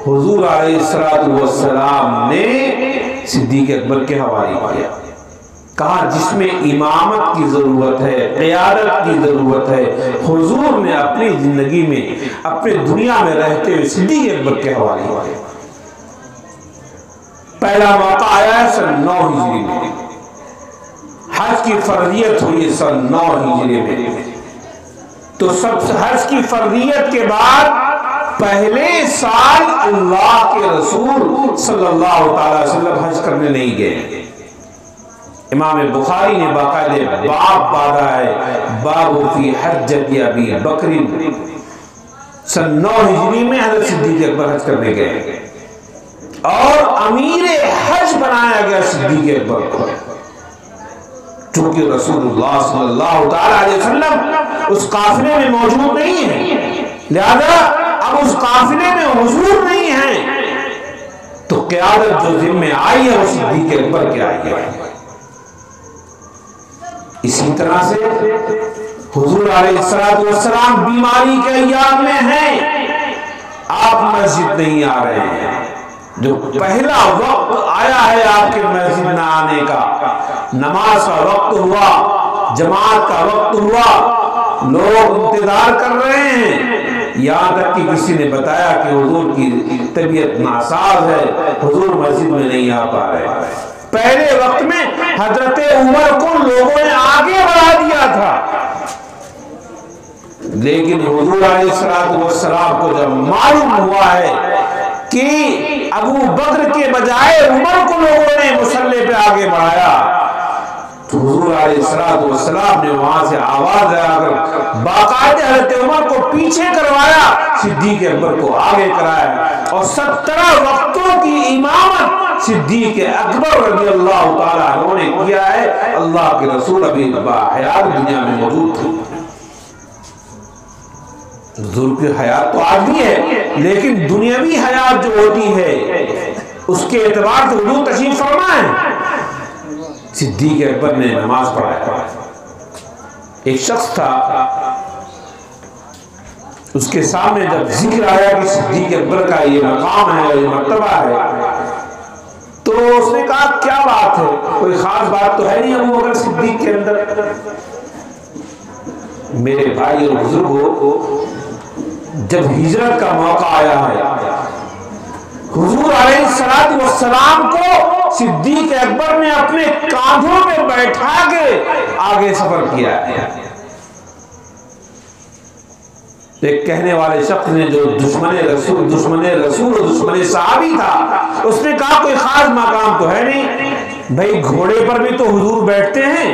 हुजूर अलैहिस्सलातु वस्सलाम ने सिद्दीक अकबर के हवाले किया। कहा जिसमें इमामत की जरूरत है, क़ियादत की जरूरत है, हुजूर ने अपनी जिंदगी में, अपने दुनिया में रहते हुए सिद्दीक अकबर के हवाले किया। पहला मौका आया है सन 9 हिजरी में, हज की फर्जियत हुई सन 9 हिजरी में। तो सब हज की फर्जियत के बाद पहले साल अल्लाह के रसूल सल्लल्लाहु अलैहि वसल्लम हज करने नहीं गए। इमाम बुखारी ने बाकायदे बाब बांधा है, बाबु फी हज्जत अबी बकर। सन 9 हिजरी में हजरत सिद्दीक अकबर हज करने गए और अमीर हज बनाया गया सिद्दीक अकबर को, चूंकि रसूलुल्लाह सल्लल्लाहु अलैहि वसल्लम उस काफिले में मौजूद नहीं है। लिहाजा अब उस काफिले में हुजूर नहीं है तो क़ियादत जो जिम्मे आई है वो सिद्दीक अकबर के आई है। इसी तरह से हुजूर अलैहिस्सलातु वस्सलाम बीमारी के अय्याम में हैं, आप मस्जिद नहीं आ रहे हैं। जो पहला वक्त आया है आपके मस्जिद में आने का, नमाज का वक्त हुआ, जमात का वक्त हुआ, लोग इंतजार कर रहे हैं। यहाँ तक कि किसी ने बताया कि हुजूर की तबीयत नासाज है, हुजूर मस्जिद में नहीं आ पा रहे। पहले वक्त में हजरत उमर को लोगों ने आगे बढ़ा दिया था, लेकिन हुजूर अलैहिस्सलाम को जब मालूम हुआ है कि अबू बकर के बजाय उमर को लोगों ने मुसल्ले पे आगे बढ़ाया, तो हुजूर अलैहिस्सलाम ने वहां से आवाज लगाकर बाकायदे हज़रत उमर को पीछे करवाया, सिद्दीक़ अकबर को आगे कराया और 17 वक्तों की इमामत सिद्दीक़ अकबर रज़ियल्लाहु ताला अन्हु ने किया है। अल्लाह के रसूल अभी हयात दुनिया में मौजूद थे। हुजूर की हयात तो आज भी है, लेकिन दुनियावी हयात जो होती है उसके एतबार से हुजूर तशरीफ फरमा है। सिद्दीक़ अकबर ने नमाज पढ़ाया। एक शख्स था, उसके सामने जब जिक्र आया कि सिद्दीक़ अकबर का ये मकाम है और ये मर्तबा है, तो उसने कहा क्या बात है, कोई खास बात तो है नहीं अबू बकर सिद्दीक़ के अंदर। मेरे भाई और बुजुर्गों, जब हिजरत का मौका आया है, हुजूर अलैहिस्सलाम को सिद्दीक़ अकबर ने अपने कांधों में बैठा के आगे सफर किया है। एक कहने वाले शख्स ने, जो दुश्मन रसूल और दुश्मन सहाबी था, उसने कहा कोई खास मकाम तो है नहीं भाई, घोड़े पर भी तो हुजूर बैठते हैं,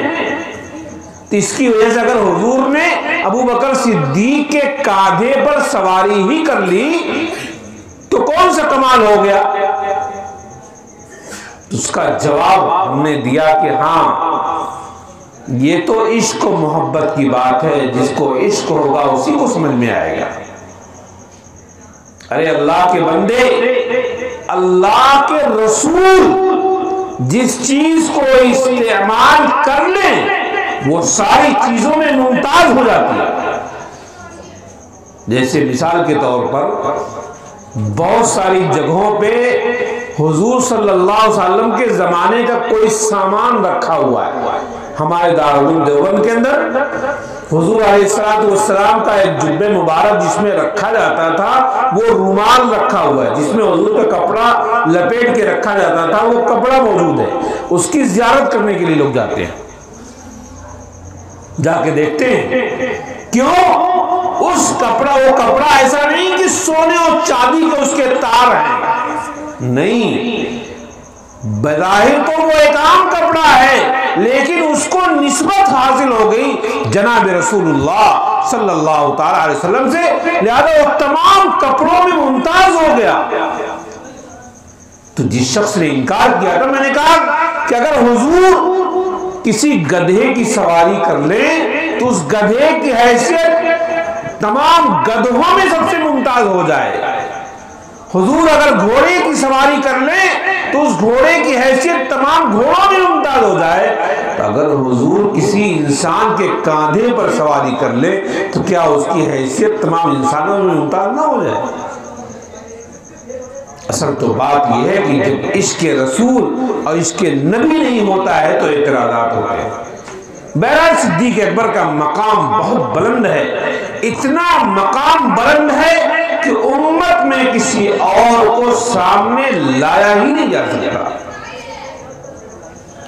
तो इसकी वजह से अगर हुजूर ने अबू बकर सिद्दीक़ के कांधे पर सवारी ही कर ली तो कौन सा कमाल हो गया। तो उसका जवाब हमने दिया कि हाँ, ये तो इश्क और मोहब्बत की बात है, जिसको इश्क होगा उसी को समझ में आएगा। अरे अल्लाह के बंदे, अल्लाह के रसूल जिस चीज को इस्तेमाल कर ले वो सारी चीजों में मुमताज हो जाती है। जैसे मिसाल के तौर पर बहुत सारी जगहों पे हुजूर सल्लल्लाहु अलैहि वसल्लम के जमाने का कोई सामान रखा हुआ है। हमारे दारुल देवबंद के अंदर हुजूर अलैहिस्सलाम का एक जुब्बे मुबारक जिसमें रखा जाता था, वो रुमाल रखा हुआ है जिसमें हुजूर का कपड़ा लपेट के रखा जाता था, वो कपड़ा मौजूद है। उसकी ज़ियारत करने के लिए लोग जाते हैं, जाके देखते हैं। क्यों? उस वो कपड़ा ऐसा नहीं कि सोने और चांदी के उसके तार हैं, नहीं, बज़ाहिर तो वो एक आम कपड़ा है, लेकिन उसको निस्बत हासिल हो गई जनाब रसूलुल्लाह सल्लल्लाहु ताला अलैहि वसल्लम से, लिहाजा वो तमाम कपड़ों में मुमताज हो गया। तो जिस शख्स ने इनकार किया था, मैंने कहा कि अगर हुजूर किसी गधे की सवारी कर ले तो उस गधे की हैसियत तमाम गधों में सबसे मुमताज हो जाए। हुजूर अगर घोड़े की सवारी कर ले तो उस घोड़े की हैसियत तमाम घोड़ों में मुमताज हो जाए। तो अगर हुजूर किसी इंसान के कांधे पर सवारी कर ले तो क्या उसकी हैसियत तमाम इंसानों में मुमताज ना हो जाए? असल तो बात यह है कि जब इश्क रसूल और इश्क नबी नहीं होता है तो इतराज़ात होते हैं। बहरहाल सिद्दीक़ अकबर का मकाम बहुत बुलंद है, इतना मकाम बुलंद है कि उम्मत में किसी और को सामने लाया ही नहीं जा सकता।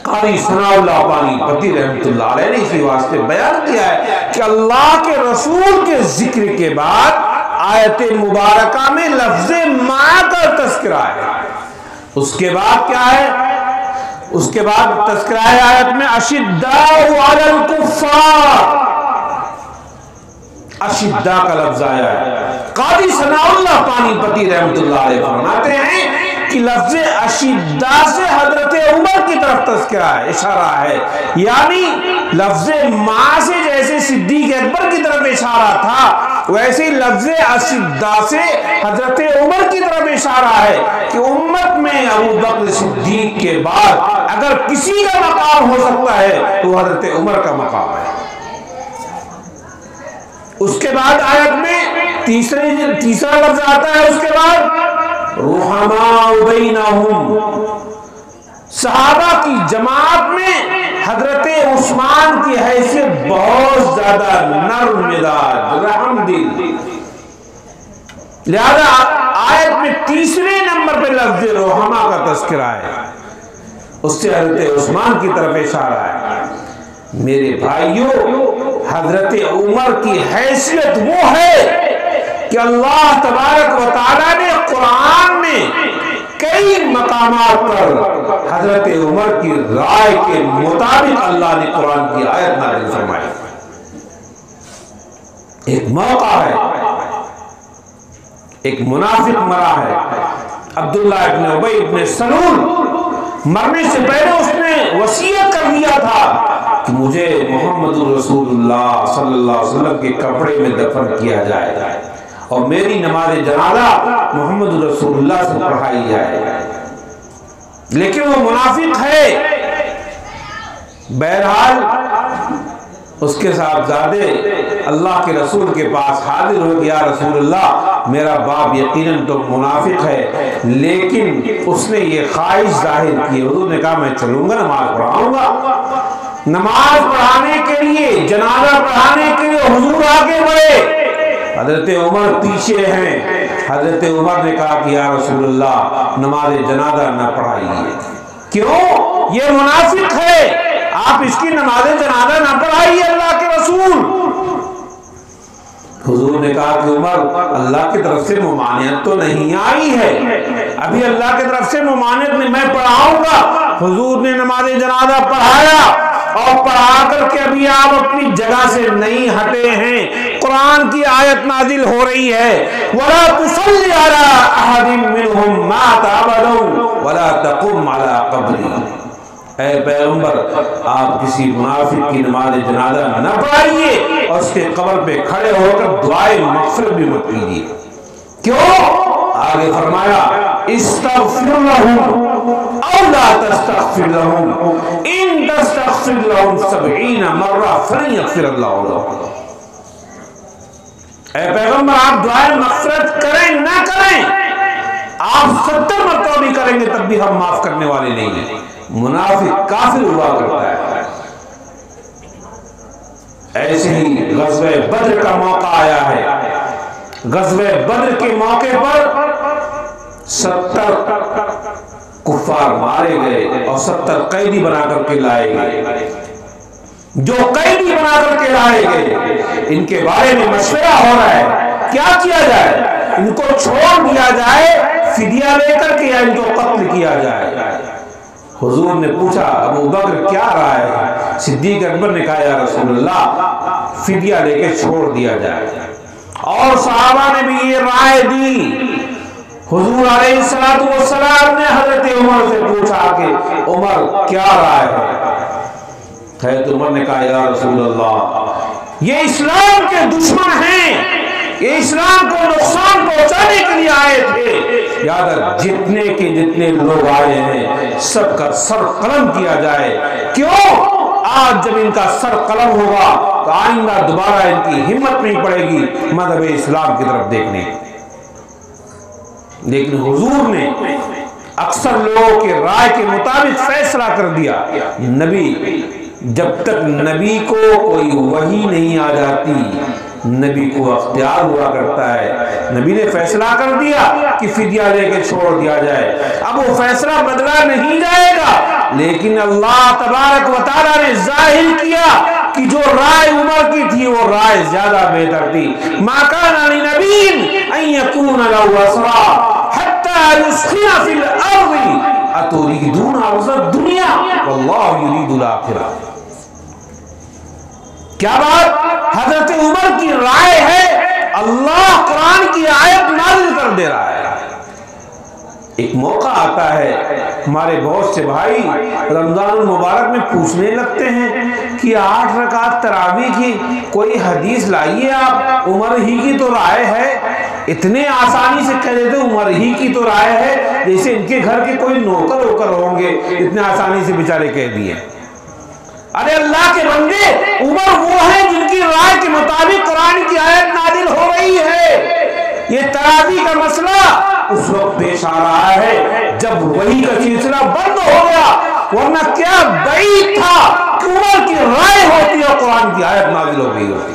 क़ाज़ी सनाउल्लाह पानीपती रहमतुल्लाह अलैह ने इसी वास्ते बयान किया है कि अल्लाह के रसूल के जिक्र के बाद आयत मुबारका में लफ्ज़े मा का तज़किरा है। उसके बाद क्या है? उसके बाद तज़किरा है आयत में अशिद्दाउ अलल कुफ़्फ़ार, अशिद्दा का लफ्ज़ आया है। क़ाज़ी सनाउल्लाह पानीपती रहमतुल्लाह अलैह फरमाते हैं कि लफ्ज़ अशिद्दा से हज़रत उमर की तरफ तज़किरा है, इशारा है। यानी लफ्ज़ मा से जैसे सिद्दीक़ अकबर की तरफ इशारा था, वैसे ही लफ्ज़ अशिद्दा से हज़रत उमर की तरफ इशारा है कि उम्मत में अबू बकर सिद्दीक़ के बाद अगर किसी का मकाम हो सकता है तो हज़रत उमर का मकाम है। उसके बाद आयत में तीसरा लफ्ज़ आता है, उसके बाद रुहमा बैनहुम, सहाबा की जमात में हजरत उस्मान की हैसियत बहुत ज्यादा नर्म मिजाज रहमदिल। लिहाजा आयत में तीसरे नंबर पे लफ्ज़ रुहमा का तज़किरा है, उससे हजरत उस्मान की तरफ इशारा है। मेरे भाइयों, हजरत उमर की हैसियत वो है कि अल्लाह तबारक व तआला ने कुरान में कई मकामात पर हजरत उमर की राय के मुताबिक अल्लाह ने कुरान की आयत नाज़िल फरमाई। एक मौका है, एक मुनाफिक मरा है, अब्दुल्लाह इब्न उबई इब्न सलूल, मरने से पहले उसने वसीयत कर दिया था कि मुझे मोहम्मद रसूलुल्लाह सल्लल्लाहु अलैहि वसल्लम के कपड़े में दफन किया जाए और मेरी नमाज जनाजा मोहम्मद रसूलुल्लाह से पढ़ाई जाए। लेकिन वो मुनाफिक है। बहरहाल उसके साहबजादे अल्लाह के रसूल के पास हाजिर हो गया, रसूलुल्लाह मेरा बाप यकीनन तो मुनाफिक है, लेकिन उसने ये ख्वाहिश जाहिर की। हुजूर ने कहा मैं चलूंगा, नमाज पढ़ाऊंगा। नमाज पढ़ाने के लिए, जनाजा पढ़ाने के लिए हुजूर आगे बढ़े, हजरत उमर पीछे हैं। हजरत उमर ने कहा कि या रसूलुल्लाह नमाज जनाजा न पढ़ाइए। क्यों? ये मुनाफिक है, आप इसकी नमाज जनाजा न पढ़ाइए अल्लाह के रसूल। हुजूर ने कहा कि उमर अल्लाह की तरफ से मुमानियत तो नहीं आई है, अभी अल्लाह की तरफ से मुमानियत नहीं, मैं पढ़ाऊंगा। हुजूर ने नमाज जनाजा पढ़ाया और पढ़ा करके अभी आप अपनी जगह से नहीं हटे हैं। कुरान की आयत नाजिल हो रही है, वला तुसल्ली अला अहदिन मिनहुम मात अबदू वला तकुम अला कब्री। ऐ पैगंबर, आप किसी मुनाफिक की नमाज जनाजा न पढ़ाइए और उसके कब्र पे खड़े होकर दुआए मग़फ़िरत भी मत कीजिए। क्यों? आगे फरमाया इस्तग़फ़िर लहुम औ ला तस्तग़फ़िर लहुम इन तस्तग़फ़िर लहुम 70 मर्रा फलयग़फ़िरिल्लाहु लहुम। ऐ पैगंबर, आप दुआए मग़फ़िरत करें ना करें, आप 70 मरतबा भी करेंगे तब भी हम माफ करने वाले नहीं हैं। मुनाफिक काफिर हुआ करता है। ऐसे ही ग़ज़वे बद्र का मौका आया है। ग़ज़वे बद्र के मौके पर 70 कुफ़ार मारे गए और 70 कैदी बनाकर के लाए गए। जो कैदी बनाकर के लाए गए, इनके बारे में मशवरा हो रहा है क्या किया जाए, इनको छोड़ दिया जाए फिदिया लेकर के, या इनको कत्ल किया जाए। हुजूर ने पूछा अबू बकर क्या राय है? सिद्दीक अकबर ने कहा या रसूलुल्लाह फिदिया लेके छोड़ दिया जाए। और सहाबा ने भी ये राय दी। हुजूर अलैहिस्सलातु वस्सलाम ने हजरत उमर से पूछा कि उमर क्या राय है? तो उमर ने कहा या रसूलल्लाह ये इस्लाम के दुश्मन हैं, ये इस्लाम को नुकसान पहुंचाने के लिए आए थे। याद रख, जितने के जितने लोग आए हैं सबका सर कलम किया जाए। क्यों? आज जब इनका सर कलम होगा तो आइंदा दोबारा इनकी हिम्मत नहीं पड़ेगी मज़हब इस्लाम की तरफ देखने। लेकिन हुजूर ने अक्सर लोगों के राय के मुताबिक फैसला कर दिया। नबी, जब तक नबी को कोई वही नहीं आ जाती, नबी को अख्तियार हुआ करता है। नबी ने फैसला कर दिया कि फिदिया लेके छोड़ दिया जाए। अब वो फैसला बदला नहीं जाएगा, लेकिन अल्लाह तबारक व तआला ने जाहिर किया कि जो राय उमर की थी वो राय ज्यादा बेहतर थी। मा काना लिनबीन अन यकून लहु असरा हत्ता युस्खिना फिल अर्दि अतुरीदून अर्ज़द दुनिया वल्लाहु युरीदुल आखिरह। क्या बात? हजरत उमर की राय है, अल्लाह कुरान की आयत नाज़िल कर दे रहा है। एक मौका आता है, हमारे बहुत से भाई रमजान मुबारक में पूछने लगते हैं कि 8 रकात तरावी की कोई हदीस लाइए आप, उमर ही की तो राय है। इतने आसानी से कह देते उमर ही की तो राय है, जैसे इनके घर के कोई नौकर होकर होंगे, इतने आसानी से बेचारे कह दिए। अरे अल्लाह के बंदे, उमर वो है जिनकी राय के मुताबिक कुरान की आयत नाज़िल हो रही है। ये तरावी का मसला उस वक्त पेश आ रहा है जब वही का सिलसिला बंद हो गया, वरना क्या बईद था कि उमर की राय होती और कुरान की आयत नाज़िल हो गई होती।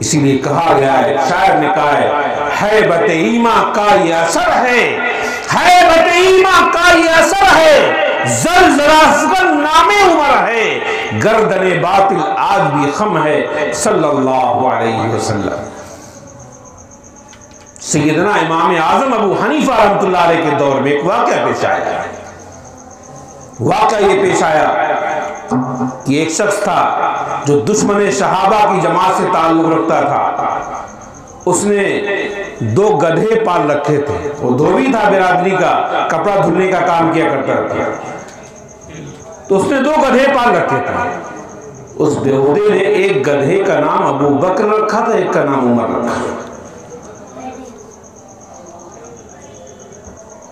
इसीलिए कहा गया है, शायर ने कहा है, हैबत ईमा का ये असर है, हैबत ईमा का ये असर है जरा असगर नामे उमर है, गर्दने बातिल आज भी खम है, सल्लल्लाहु अलैहि वसल्लम। सैयदना इमाम आजम अबू हनीफा रहमतुल्लाह अलैह के दौर में एक वाक़या पेश आया। वाक़या ये पेश आया कि एक शख्स था जो दुश्मन सहाबा की जमात से ताल्लुक रखता था। उसने 2 गधे पाल रखे थे। वो धोबी था, बिरादरी का कपड़ा धुलने का काम किया करता था। तो उसने 2 गधे पाल रखे थे। उस बेहुदे ने एक गधे का नाम अबू बकर रखा था, एक का नाम उमर रखा।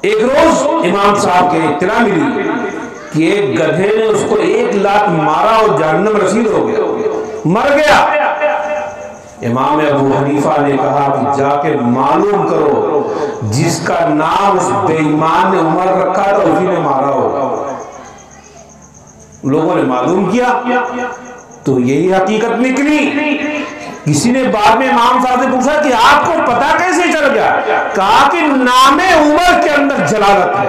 एक रोज इमाम साहब के इत्तला मिली कि एक गधे ने उसको 1 लात मारा और जहन्नम रसीद हो गया, मर गया। इमाम अबू हनीफा ने कहा कि जाके मालूम करो जिसका नाम उस बेईमान ने उमर रखा था उसी ने मारा होगा। लोगों ने मालूम किया तो यही हकीकत निकली। किसी ने बाद में इमाम साहब से पूछा कि आपको पता कैसे चल गया? कहा कि नामे उमर के अंदर जलालत है,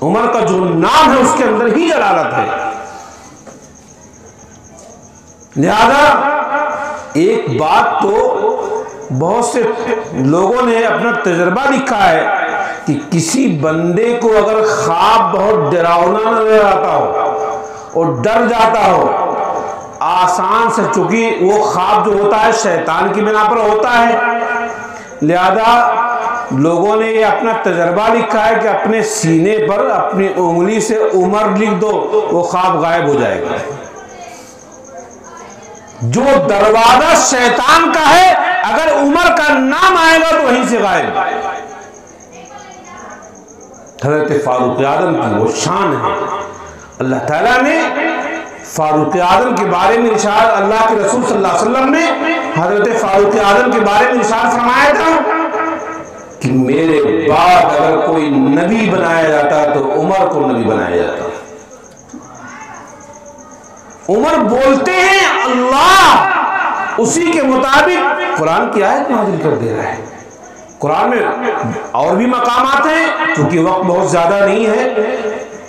उमर का जो नाम है उसके अंदर ही जलालत है। लिहाजा एक बात तो बहुत से लोगों ने अपना तजर्बा लिखा है कि किसी बंदे को अगर ख्वाब बहुत डरावना नजर आता हो और डर जाता हो आसान से, चूंकि वो ख्वाब जो होता है शैतान की बिना पर होता है, लिहाजा लोगों ने ये अपना तजर्बा लिखा है कि अपने सीने पर अपनी उंगली से उमर लिख दो, वो ख्वाब गायब हो जाएगा। जो दरवाजा शैतान का है अगर उमर का नाम आएगा तो वहीं से गायब। हजरत फारूक आजम की वो शान है। अल्लाह ताला ने फारूक आजम के बारे में इरशाद, अल्लाह के रसूल सल्लल्लाहु अलैहि वसल्लम ने हजरत फारूक आजम के बारे में इरशाद फरमाया था कि मेरे बाद अगर कोई नबी बनाया जाता तो उमर को नबी बनाया जाता। उमर बोलते हैं अल्लाह उसी के मुताबिक कुरान की आयत नाज़िल कर दे रहा है। कुरान में और भी मकामात हैं, क्योंकि वक्त बहुत ज्यादा नहीं है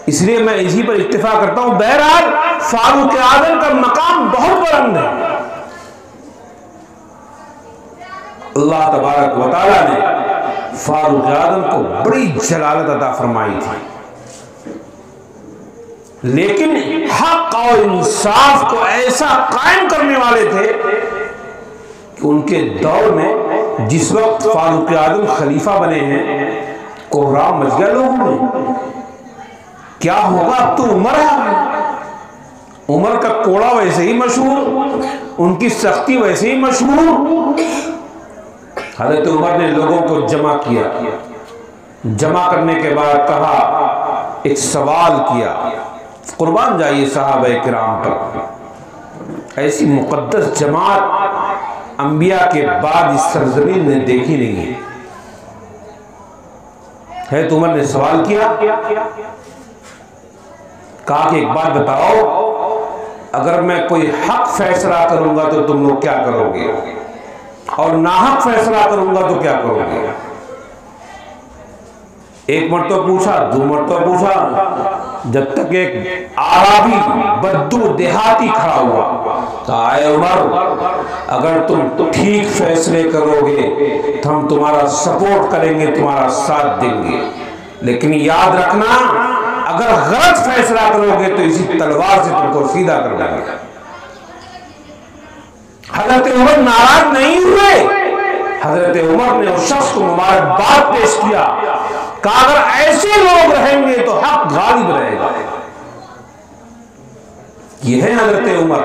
इसलिए मैं इसी पर इत्तिफा करता हूं। बहरहाल फारूक आजम का मकाम बहुत बुलंद है। अल्लाह तबारक व तआला ने फारूक आजम को बड़ी जलालत अता फरमाई थी, लेकिन हक और इंसाफ को ऐसा कायम करने वाले थे कि उनके दौर में जिस वक्त फारूक आजम खलीफा बने हैं कोहराम मच गया लोगों में, क्या होगा अब तो उमर है। उमर का कोड़ा वैसे ही मशहूर, उनकी सख्ती वैसे ही मशहूर। हज़रत उमर ने लोगों को जमा किया, जमा करने के बाद कहा, एक सवाल किया, कुर्बान जाइए साहबे किराम पर, ऐसी मुकद्दस जमात अंबिया के बाद इस सरजमीन में देखी नहीं है। तो उमर ने सवाल किया, कहा कि एक बात बताओ, अगर मैं कोई हक फैसला करूंगा तो तुम लोग क्या करोगे, और नाहक फैसला करूंगा तो क्या करोगे। एक मरतबा पूछा, 2 मरतबा पूछा, जब तक एक आराबी बद्दू देहाती खड़ा हुआ। तो आए उमर, अगर तुम ठीक फैसले करोगे तो हम तुम्हारा सपोर्ट करेंगे, तुम्हारा साथ देंगे, लेकिन याद रखना अगर गलत फैसला करोगे तो इसी तलवार से तुमको सीधा कर देंगे। हजरत उमर नाराज नहीं हुए। हजरत उमर ने उस शख्स को मुबारकबाद पेश किया, कहा अगर ऐसे लोग रहेंगे तो हक गालिब रहेगा। यह है हजरत उमर।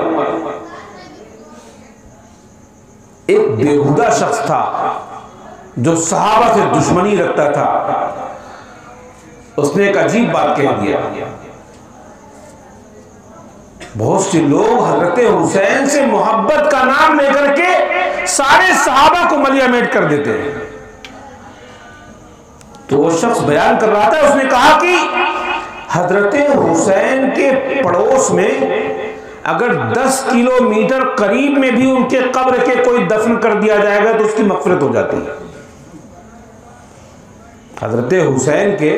एक बेहुदा शख्स था जो सहाबा से दुश्मनी रखता था, उसने एक अजीब बात कह दिया। बहुत से लोग हजरत हुसैन से मोहब्बत का नाम लेकर के सारे सहाबा को मलियामेट कर देते हैं। तो वो शख्स बयान कर रहा था, उसने कहा कि हजरत हुसैन के पड़ोस में अगर 10 किलोमीटर करीब में भी उनके कब्र के कोई दफन कर दिया जाएगा तो उसकी मग़फ़िरत हो जाती है। हजरत हुसैन के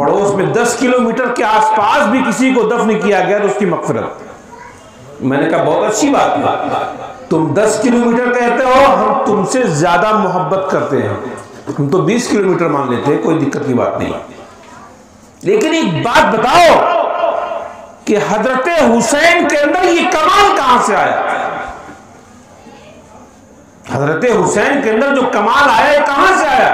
पड़ोस में 10 किलोमीटर के आसपास भी किसी को दफन किया गया तो उसकी मगफिरत। मैंने कहा बहुत अच्छी बात है, तुम 10 किलोमीटर कहते हो, हम तुमसे ज्यादा मोहब्बत करते हैं, हम तो 20 किलोमीटर मान लेते हैं, कोई दिक्कत की बात नहीं। लेकिन एक बात बताओ कि हजरत हुसैन के अंदर ये कमाल कहां से आया? हजरत हुसैन के अंदर जो कमाल आया है कहां से आया?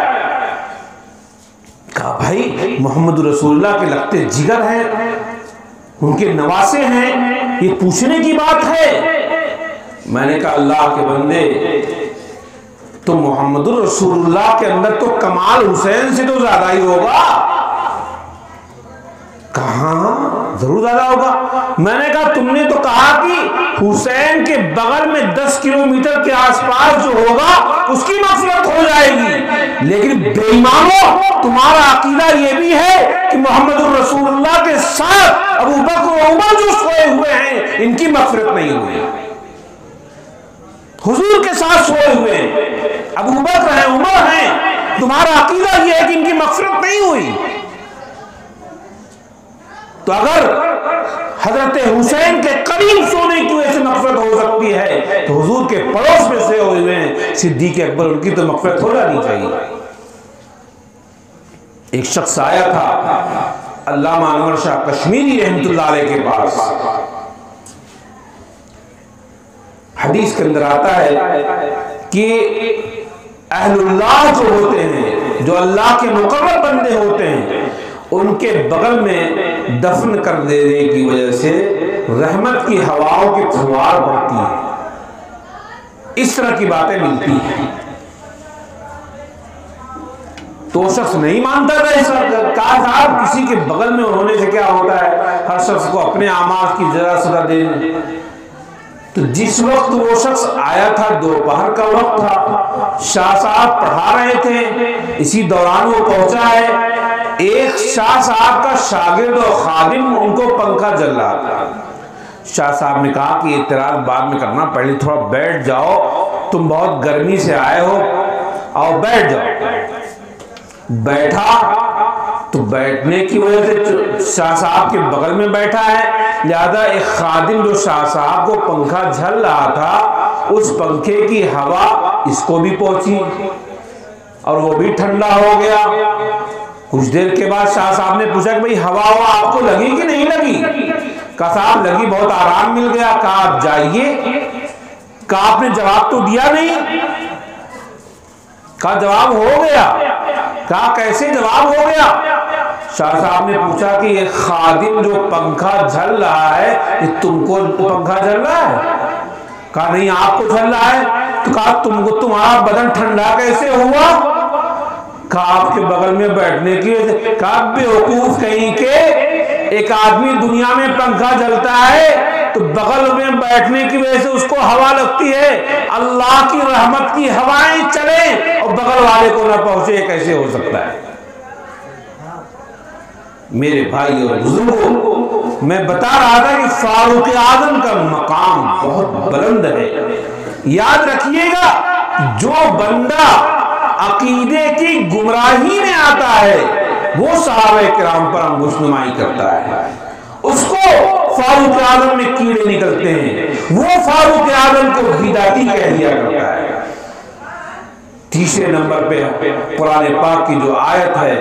कहा भाई मोहम्मद रसूलुल्लाह के लगते जिगर हैं, उनके नवासे हैं, ये पूछने की बात है। मैंने कहा अल्लाह के बंदे, तो मोहम्मद रसूलुल्लाह के अंदर तो कमाल हुसैन से तो ज्यादा ही होगा। कहां जरूर ज्यादा होगा। मैंने कहा तुमने तो कहा कि हुसैन के बगल में 10 किलोमीटर के आसपास जो होगा उसकी मगफिरत हो जाएगी, लेकिन बेईमानों तुम्हारा अकीदा यह भी है कि मोहम्मद रसूलुल्लाह के साथ अबू बकर और उमर जो सोए हुए हैं इनकी मगफिरत नहीं हुई। हुजूर के साथ सोए हुए हैं, अबू बकर हैं, उमर हैं, तुम्हारा अकीदा यह है कि इनकी मगफिरत नहीं हुई। तो अगर हजरत हुसैन के करीब सोने की वजह से मगफिरत हो सकती है तो हुजूर के पड़ोस में सोए हुए हैं सिद्दीक अकबर, उनकी तो मगफिरत हो जानी चाहिए। एक शख्स आया था अल्लामा अनवर शाह कश्मीरी रहमतुल्लाह अलैह के पास। हदीस के अंदर आता है कि अहलुल्लाह जो होते हैं, जो अल्लाह के मुकर्रब बंदे होते हैं, उनके बगल में दफन कर देने की वजह से रहमत की हवाओं की फुहार पड़ती है। इस तरह की बातें मिलती हैं। तो शख्स नहीं मानता था इस कहा साहब किसी के बगल में होने से क्या होता है, हर शख्स को अपने आमाज की जरा सदा देने। तो जिस वक्त वो शख्स आया था दोपहर का वक्त था, शाह साहब पढ़ा रहे थे, इसी दौरान वो पहुंचा है। एक शाह साहब का शागिर्द और खादिम उनको पंखा जल रहा था। शाह साहब ने कहा कि इतराज बाद में करना, पहले थोड़ा बैठ जाओ, तुम बहुत गर्मी से आए हो, आओ बैठ जाओ। बैठा तो बैठने की वजह से शाह साहब के बगल में बैठा है, लिहाजा एक खादिम जो शाह साहब को पंखा झल रहा था, उस पंखे की हवा इसको भी पहुंची और वो भी ठंडा हो गया। कुछ देर के बाद शाह साहब ने पूछा कि भाई हवा आपको लगी कि नहीं लगी? कहा साहब लगी, बहुत आराम मिल गया। कहा आप जाइए। कहा आपने जवाब तो दिया नहीं? कहा जवाब हो गया। कहा कैसे जवाब हो गया? शाह साहब ने पूछा कि ये खादिम जो पंखा झल रहा है, ये तुमको पंखा झल रहा है? कहा नहीं आपको झल रहा है। तो कहा तुमको तुम्हारा बदन ठंडा कैसे हुआ? कहा आपके बगल में बैठने की। कहा बेवकूफ कहीं के, एक आदमी दुनिया में पंखा जलता है तो बगल में बैठने की वजह से उसको हवा लगती है, अल्लाह की रहमत की हवाएं चले और बगल वाले को ना पहुंचे, कैसे हो सकता है? मेरे भाई और बुजुर्गों, मैं बता रहा था कि फारूक आजम का मकाम बहुत बुलंद है। याद रखिएगा, जो बंदा अकीदे की गुमराही में आता है वो सहाबा किराम पर अंगुशनुमाई करता है, उसको फारूक आजम में कीड़े निकलते हैं, वो फारूक आजम को बिदाती कह दिया करता है। तीसरे नंबर पे कुरान पाक की जो आयत है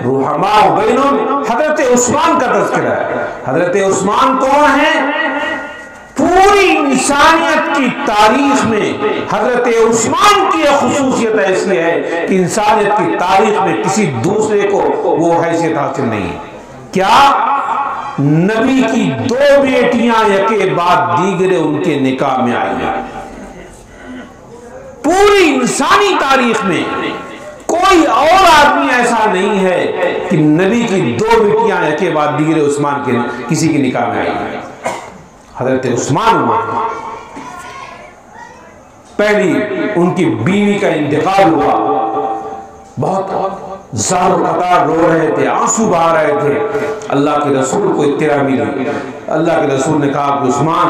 रुहमा बैनुम, हजरत उस्मान का तज़किरा है। हजरत उस्मान कौन है? पूरी इंसानियत की तारीख में हजरत उस्मान की खुसूसियत ऐसी है कि इंसानियत की तारीख में किसी दूसरे को वो हैसियत हासिल नहीं है। क्या? नबी की 2 बेटियां यके बाद दीगरे उनके निकाह में आई हैं। पूरी इंसानी तारीख में कोई और आदमी ऐसा नहीं है कि नबी की 2 बेटियां यके बाद दीगरे उस्मान के किसी के निकाह में आई हैं। हजरत उस्मान पहली उनकी बीवी का इंतकाल हुआ, बहुत ज़ार कतार रो रहे थे, आंसू बहा रहे थे। अल्लाह के रसूल को इत्तला मिली। अल्लाह के रसूल ने कहा कि उस्मान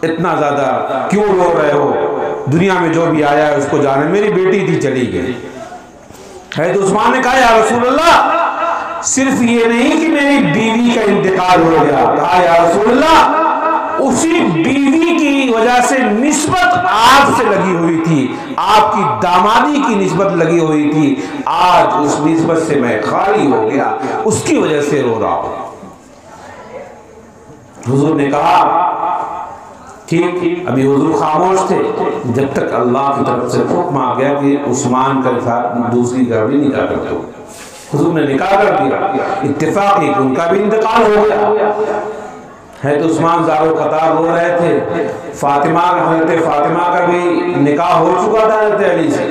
इतना ज़्यादा क्यों रो रहे हो? दुनिया में जो भी आया है उसको जाने, मेरी बेटी थी चली गई है। तो उस्मान ने कहा या रसूल अल्लाह, सिर्फ ये नहीं कि मेरी बीवी का इंतकाल हो गया, कहा या रसूलल्लाह उसी बीवी की वजह से निस्बत आपसे लगी हुई थी, आपकी दामादी की निस्बत लगी हुई थी, आज उस निस्बत से मैं खाली हो गया, उसकी वजह से रो रहा हूं। हुजूर ने कहा ठीक, अभी हुजूर खामोश थे जब तक अल्लाह की तरफ से हुक्म आ गया कि उस्मान के साथ दूसरी गाड़ी निकाह कर दो। हुजूर ने निकाह कर दिया, इत्तेफाक ही उनका भी इंतकाल हो गया है। तो उस्मान ज़ारो कतार रो रहे थे। फातिमा, हज़रत फातिमा का भी निकाह हो चुका था हज़रत अली से।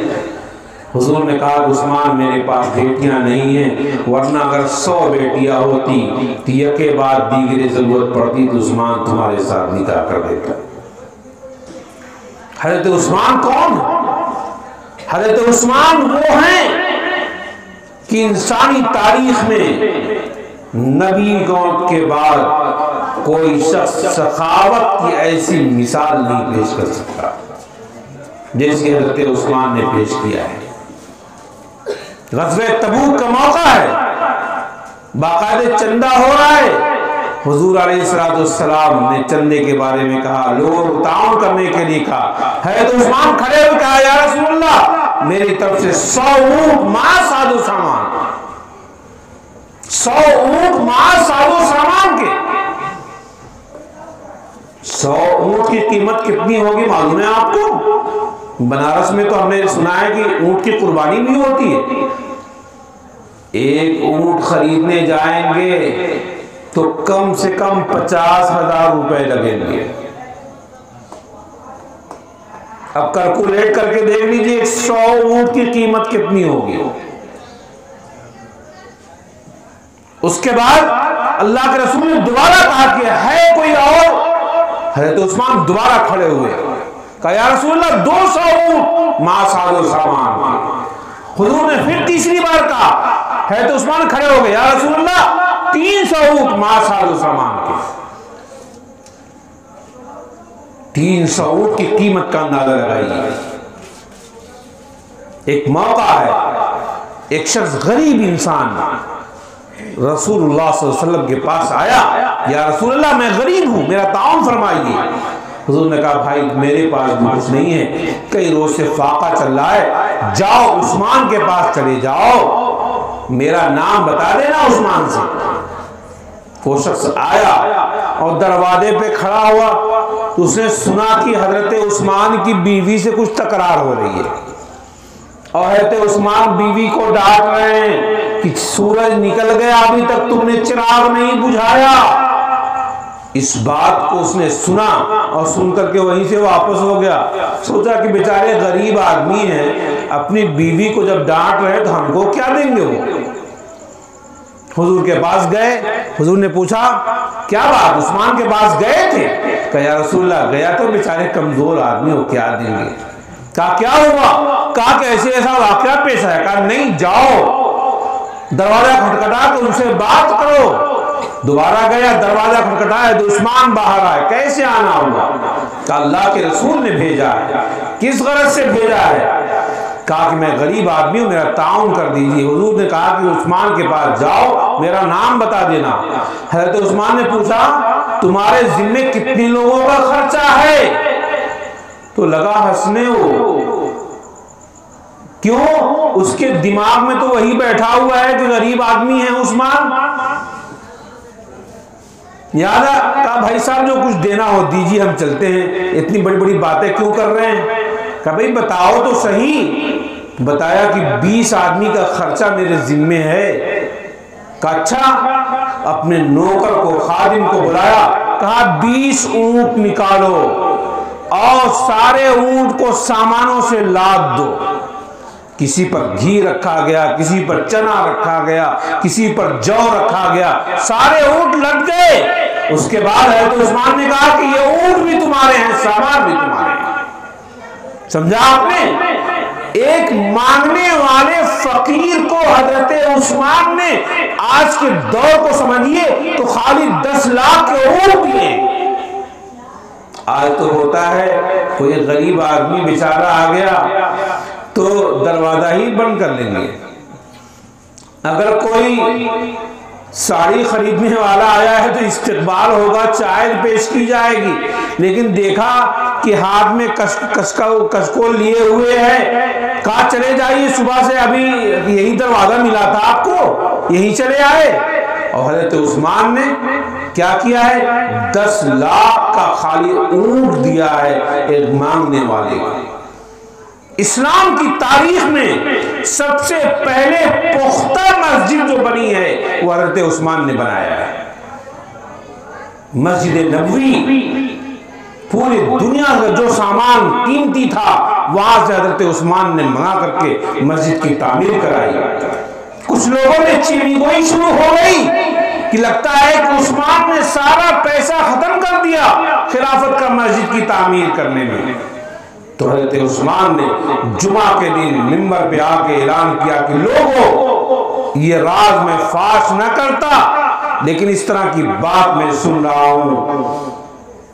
हुजूर ने कहा उस्मान मेरे पास बेटियां नहीं हैं, वरना अगर 100 बेटियां होती तो यके बाद दीगरे जरूरत पड़ती तो उस्मान तुम्हारे साथ निकाह कर देता। हज़रत उस्मान कौन? हज़रत उस्मान वो हैं कि इंसानी तारीख में नबी गौत के बाद कोई शख्स सखावत की ऐसी मिसाल नहीं पेश कर सकता जैसी हज़रत उस्मान ने पेश किया है। ग़ज़वे तबूक का मौका है, बाकायदे चंदा हो रहा है। हुजूर अलैहिस्सलाम ने चंदे के बारे में कहा, लोगों को ताउन करने के लिए कहा है। तो उस्मान खड़े हुए कहा या रसूलल्लाह मेरी तरफ से 100 ऊंट मां सादो सामान, 100 ऊंट मां सादो सामान के। 100 ऊंट की कीमत कितनी होगी मालूम है आपको? बनारस में तो हमने सुना है कि ऊंट की कुर्बानी भी होती है। एक ऊंट खरीदने जाएंगे तो कम से कम 50,000 रुपए लगेंगे। अब कैलकुलेट करके देख लीजिए 100 ऊंट की कीमत कितनी होगी। उसके बाद अल्लाह के रसूल ने दोबारा कहा कि है कोई और? है तो उस्मान दोबारा खड़े हुए, कहा या रसूलल्लाह 200 ऊंट मां सादो सामान। हुजूर ने फिर तीसरी बार कहा, है तो उस्मान खड़े हो गए, या रसूलल्लाह 300 ऊंट मां सादो सामान के। 300 ऊंट की कीमत का अंदाजा लगाइए। एक मौका है, एक शख्स गरीब इंसान रसूलुल्लाह सल्लल्लाहु अलैहि वसल्लम के पास आया, या रसूलल्लाह मैं गरीब हूं, मेरा ताउन फरमाइए। हुजूर ने कहा भाई मेरे पास भी कुछ नहीं है, कई रोज से फाका चल रहा है, जाओ उस्मान के पास चले जाओ, मेरा नाम बता देना उस्मान से। वो शख्स आया और दरवाजे पे खड़ा हुआ तो उसने सुना कि हजरत उस्मान की बीवी से कुछ तकरार हो रही है और हजरत उस्मान बीवी को डांट रहे हैं कि सूरज निकल गया, अभी तक तुमने चिराग नहीं बुझाया। इस बात को उसने सुना और सुनकर के वहीं से वापस हो गया। सोचा कि बेचारे गरीब आदमी हैं, अपनी बीवी को जब डांट रहे तो हमको क्या देंगे वो। हुजूर के पास गए, हुजूर ने पूछा क्या बात, उस्मान के पास गए थे? कहा या रसूलल्लाह गया तो बेचारे कमजोर आदमी हो, क्या देंगे। कहा क्या हुआ? कहा कैसे ऐसा वाकया पेश आया? कहा नहीं, जाओ दरवाजा खटखटा के उनसे बात करो। दोबारा गया, दरवाजा खटखटाया तो उस्मान बाहर आए। कैसे आना हुआ? कहा अल्लाह के रसूल ने भेजा है। किस गरज से भेजा है? कहा कि मैं गरीब आदमी हूं, मेरा ताउन कर दीजिए। हुजूर ने कहा कि उस्मान के पास जाओ, मेरा नाम बता देना। हज़रत उस्मान ने पूछा तुम्हारे जिम्मे कितने लोगों का खर्चा है? तो लगा हंसने वो। क्यों? उसके दिमाग में तो वही बैठा हुआ है कि गरीब आदमी है उस्मान। याद है? कहा भाई साहब जो कुछ देना हो दीजिए, हम चलते हैं, इतनी बड़ी बड़ी बातें क्यों कर रहे हैं? कहा भाई बताओ तो सही। बताया कि 20 आदमी का खर्चा मेरे जिम्मे है। कहा अच्छा। अपने नौकर को, खादिम को बुलाया, कहा 20 ऊंट निकालो और सारे ऊंट को सामानों से लाद दो। किसी पर घी रखा गया, किसी पर चना रखा गया, किसी पर जौ रखा गया, सारे ऊंट लद गए। उसके बाद है तो उस्मान ने कहा कि ये ऊंट भी तुम्हारे हैं, सामान भी तुम्हारे हैं। समझा आपने? एक मांगने वाले फकीर को हजरत उस्मान ने, आज के दौर को समझिए तो खाली 10 लाख के ऊंट दिए। आज तो होता है कोई गरीब आदमी बेचारा आ गया तो दरवाजा ही बंद कर लेंगे। अगर कोई साड़ी खरीदने वाला आया है तो इस्तकबाल होगा, चाय पेश की जाएगी। लेकिन देखा कि हाथ में कशकोल लिए हुए है, कहा चले जाइए, सुबह से अभी यही दरवाजा मिला था आपको, यही चले आए। और हजरत उस्मान ने क्या किया है, 10 लाख का खाली ऊंट दिया है एक मांगने वाले को। इस्लाम की तारीख में सबसे पहले पुख्ता मस्जिद जो बनी है वो हजरत उस्मान ने बनाया है। मस्जिद नबवी, पूरी दुनिया का जो सामान कीमती था वहां से हजरत उस्मान ने मंगा करके मस्जिद की तामीर कराई। कुछ लोगों ने चीनीगोई शुरू हो गई कि लगता है कि उस्मान ने सारा पैसा खत्म कर दिया खिलाफत का मस्जिद की तामीर करने में। तो हजरत उस्मान ने जुमा के दिन मिंबर पे आके ऐलान किया कि लोगों, ये राज मैं फाश न करता, लेकिन इस तरह की बात मैं सुन रहा हूं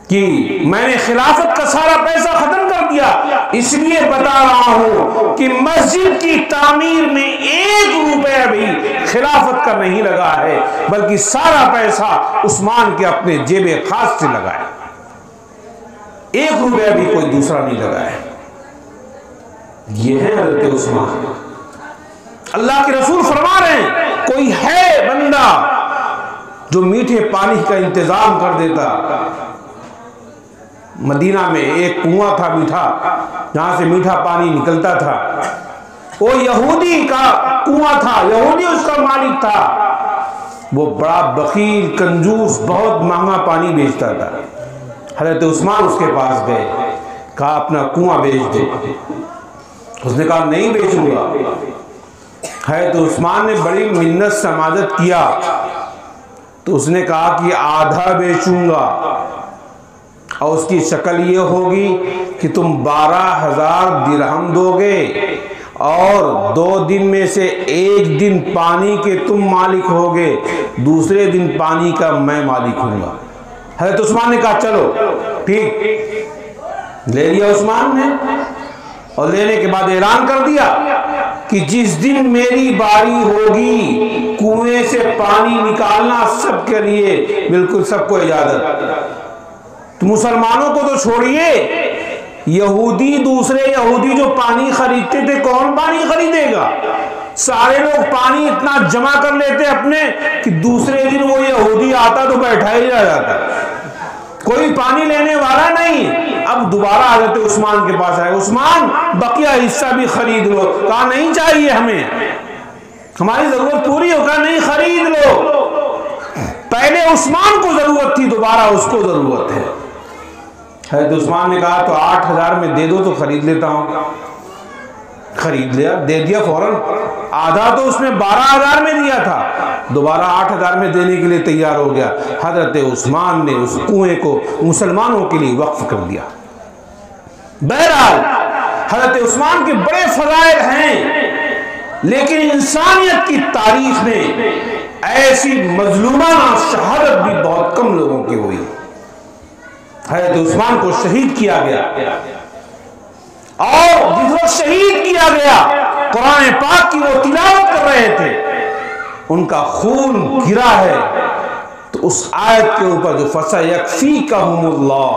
कि मैंने खिलाफत का सारा पैसा खत्म कर दिया, इसलिए बता रहा हूं कि मस्जिद की तामीर में 1 रुपया भी खिलाफत का नहीं लगा है, बल्कि सारा पैसा उस्मान के अपने जेबे खास से लगा है। 1 रुपया भी कोई दूसरा नहीं लगा है। ये है हजरत उस्मान। अल्लाह के रसूल फरमा रहे हैं, कोई है बंदा जो मीठे पानी का इंतजाम कर देता। मदीना में एक कुआं था मीठा, जहां से मीठा पानी निकलता था। वो यहूदी का कुआं था, यहूदी उसका मालिक था। वो बड़ा बखील कंजूस, बहुत महंगा पानी बेचता था। हजरत उस्मान उसके पास गए, कहा अपना कुआं बेच दे। उसने कहा नहीं बेचूंगा। हजरत उस्मान ने बड़ी मिन्नत समाजत किया तो उसने कहा कि आधा बेचूंगा, और उसकी शक्ल ये होगी कि तुम 12,000 दिरहम दोगे और 2 दिन में से 1 दिन पानी के तुम मालिक होगे, दूसरे दिन पानी का मैं मालिक हूंगा। हजरत उस्मान ने कहा चलो ठीक। ले लिया उस्मान ने, और लेने के बाद ऐलान कर दिया कि जिस दिन मेरी बारी होगी कुएं से पानी निकालना सबके लिए, बिल्कुल सबको इजाजत। तो मुसलमानों को तो छोड़िए, यहूदी, दूसरे यहूदी जो पानी खरीदते थे, कौन पानी खरीदेगा? सारे लोग पानी इतना जमा कर लेते अपने कि दूसरे दिन वो यहूदी आता तो बैठा ही रह जाता, कोई पानी लेने वाला नहीं। अब दोबारा हजरत उस्मान के पास आए, उस्मान बकिया हिस्सा भी खरीद लो। कहा नहीं चाहिए हमें, हमारी जरूरत पूरी हो। कहा नहीं, खरीद लो। पहले उस्मान को जरूरत थी, दोबारा उसको जरूरत है। हजरत उस्मान ने कहा तो 8,000 में दे दो तो खरीद लेता हूं। खरीद लिया, दे दिया फौरन। आधा तो उसने 12,000 में दिया था, दोबारा 8,000 में देने के लिए तैयार हो गया। हजरत उस्मान ने उस कुएं को मुसलमानों के लिए वक्फ कर दिया। बहरहाल हजरत उस्मान के बड़े फज़ाइल हैं, लेकिन इंसानियत की तारीख में ऐसी मजलूमाना शहादत भी बहुत कम लोगों की हुई। हजरत उस्मान को शहीद किया गया, और जिस वक्त शहीद किया गया कुरान पाक की वो तिलावत कर रहे थे, उनका खून गिरा है। तो उस आयत के ऊपर जो फसयकफीकहुमुल्लाह,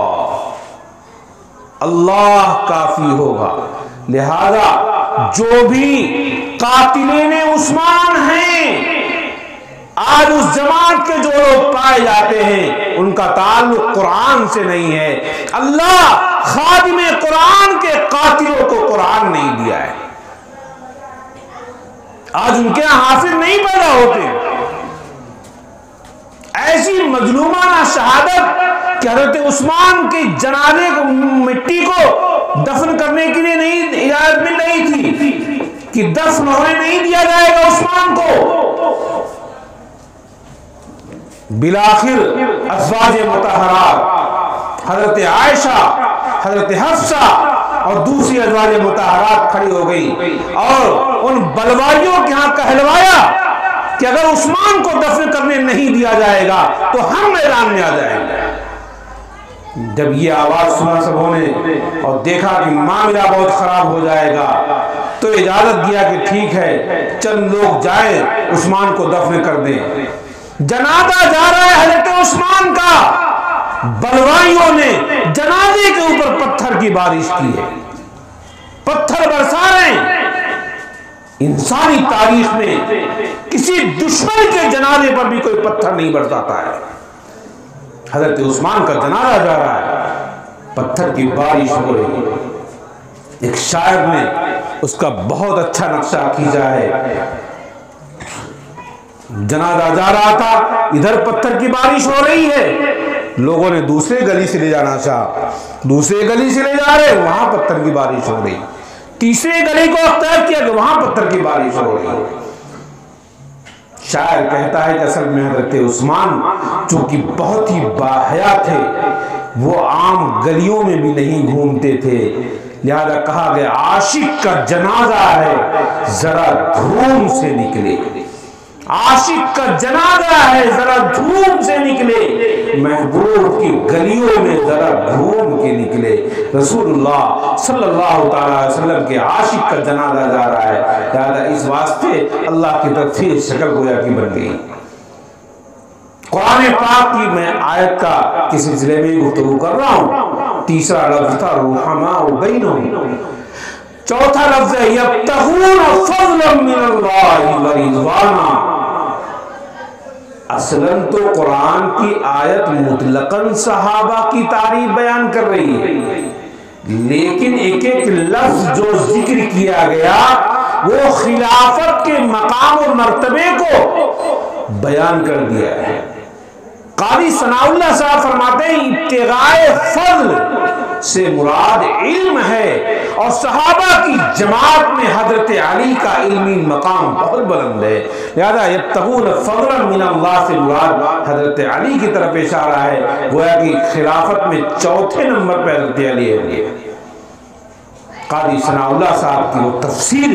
अल्लाह काफी होगा। लिहाजा जो भी कातिलीने उस्मान हैं, आज उस जमात के जो लोग पाए जाते हैं, उनका ताल्लुक कुरान से नहीं है। अल्लाह खादिमे कुरान के कातिलों को कुरान नहीं दिया है। आज उनके यहां हाफिज नहीं पैदा होते। ऐसी मजलूमाना शहादत कि हजरत उस्मान के जनाजे को, मिट्टी को दफन करने के लिए नहीं इजाजत मिल रही थी कि दफन होने नहीं दिया जाएगा उस्मान को। बिलाखिर अज़वाज मुतहरात हजरत आयशा, हजरत हफ्सा और दूसरी अज़वाज मुतहरात खड़ी हो गई और उन बलवाइयों के यहां कहलवाया कि अगर उस्मान को दफन करने नहीं दिया जाएगा तो हम मैदान में आ जाएंगे। जब ये आवाज सुना सबों ने और देखा कि मामला बहुत खराब हो जाएगा, तो तो इजाजत दिया कि ठीक है, चंद लोग जाएं, उस्मान को दफन कर दें। जनाजा जा रहा है हजरत उस्मान का, बलवाइयों ने जनाजे के ऊपर पत्थर की बारिश की है, पत्थर बरसा रहे हैं। इंसानी तारीख में किसी दुश्मन के जनाजे पर भी कोई पत्थर नहीं बरसाता है। हजरत उस्मान का जनाजा जा रहा है, पत्थर की बारिश हो रही है। एक शायर ने उसका बहुत अच्छा नक्शा खींचा है। जनाजा जा रहा था, इधर पत्थर की बारिश हो रही है, लोगों ने दूसरे गली से ले जाना चाहा, दूसरे गली से ले जा रहे, वहां पत्थर की बारिश हो रही। तीसरे गली को अख्तियार किया कि वहां पत्थर की बारिश हो रही। शायर कहता है कि असल में हजरत उस्मान चूंकि बहुत ही बाहया थे, वो आम गलियों में भी नहीं घूमते थे, लिहाजा कहा गया आशिक का जनाजा है जरा धूम से निकले, आशिक का जनाजा है जरा धूम से निकले, महबूब की गलियों में जरा घूम के निकले। रसूलुल्लाह सल्लल्लाहु अलैहि वसल्लम के आशिक का जनाजा जा रहा है, लिहाजा इस वास्ते अल्लाह की तरफ से शक्ल गोया की बन गई। कुरान पाक की मैं आयत का किस सिलसिले में गुफ्तगू कर रहा हूं। तीसरा लफ्ज था रुहमा बैनहुम, चौथा लफ्ज है यब्तगून फज़लन मिनल्लाहि व रिज़वाना। असलन तो कुरान की आयत मुतलकन सहाबा की तारीफ बयान कर रही है, लेकिन एक एक लफ्ज जो जिक्र किया गया वो खिलाफत के मकाम और मर्तबे को बयान कर दिया है। क़ादी सनाउल्लाह साहब फरमाते हैं इब्तिगाए फज़ल से मुराद इल्म है, और सहाबा की जमात में हजरत अली का इल्मी मकाम बहुत बुलंद है, लिहाजा यब्तगून फज़लन मिनल्लाह से मुराद हजरत अली की तरफ इशारा है। गोया कि खिलाफत में चौथे नंबर पर हजरत अली है। क़ादी सनाउल्लाह साहब की वो तफसीर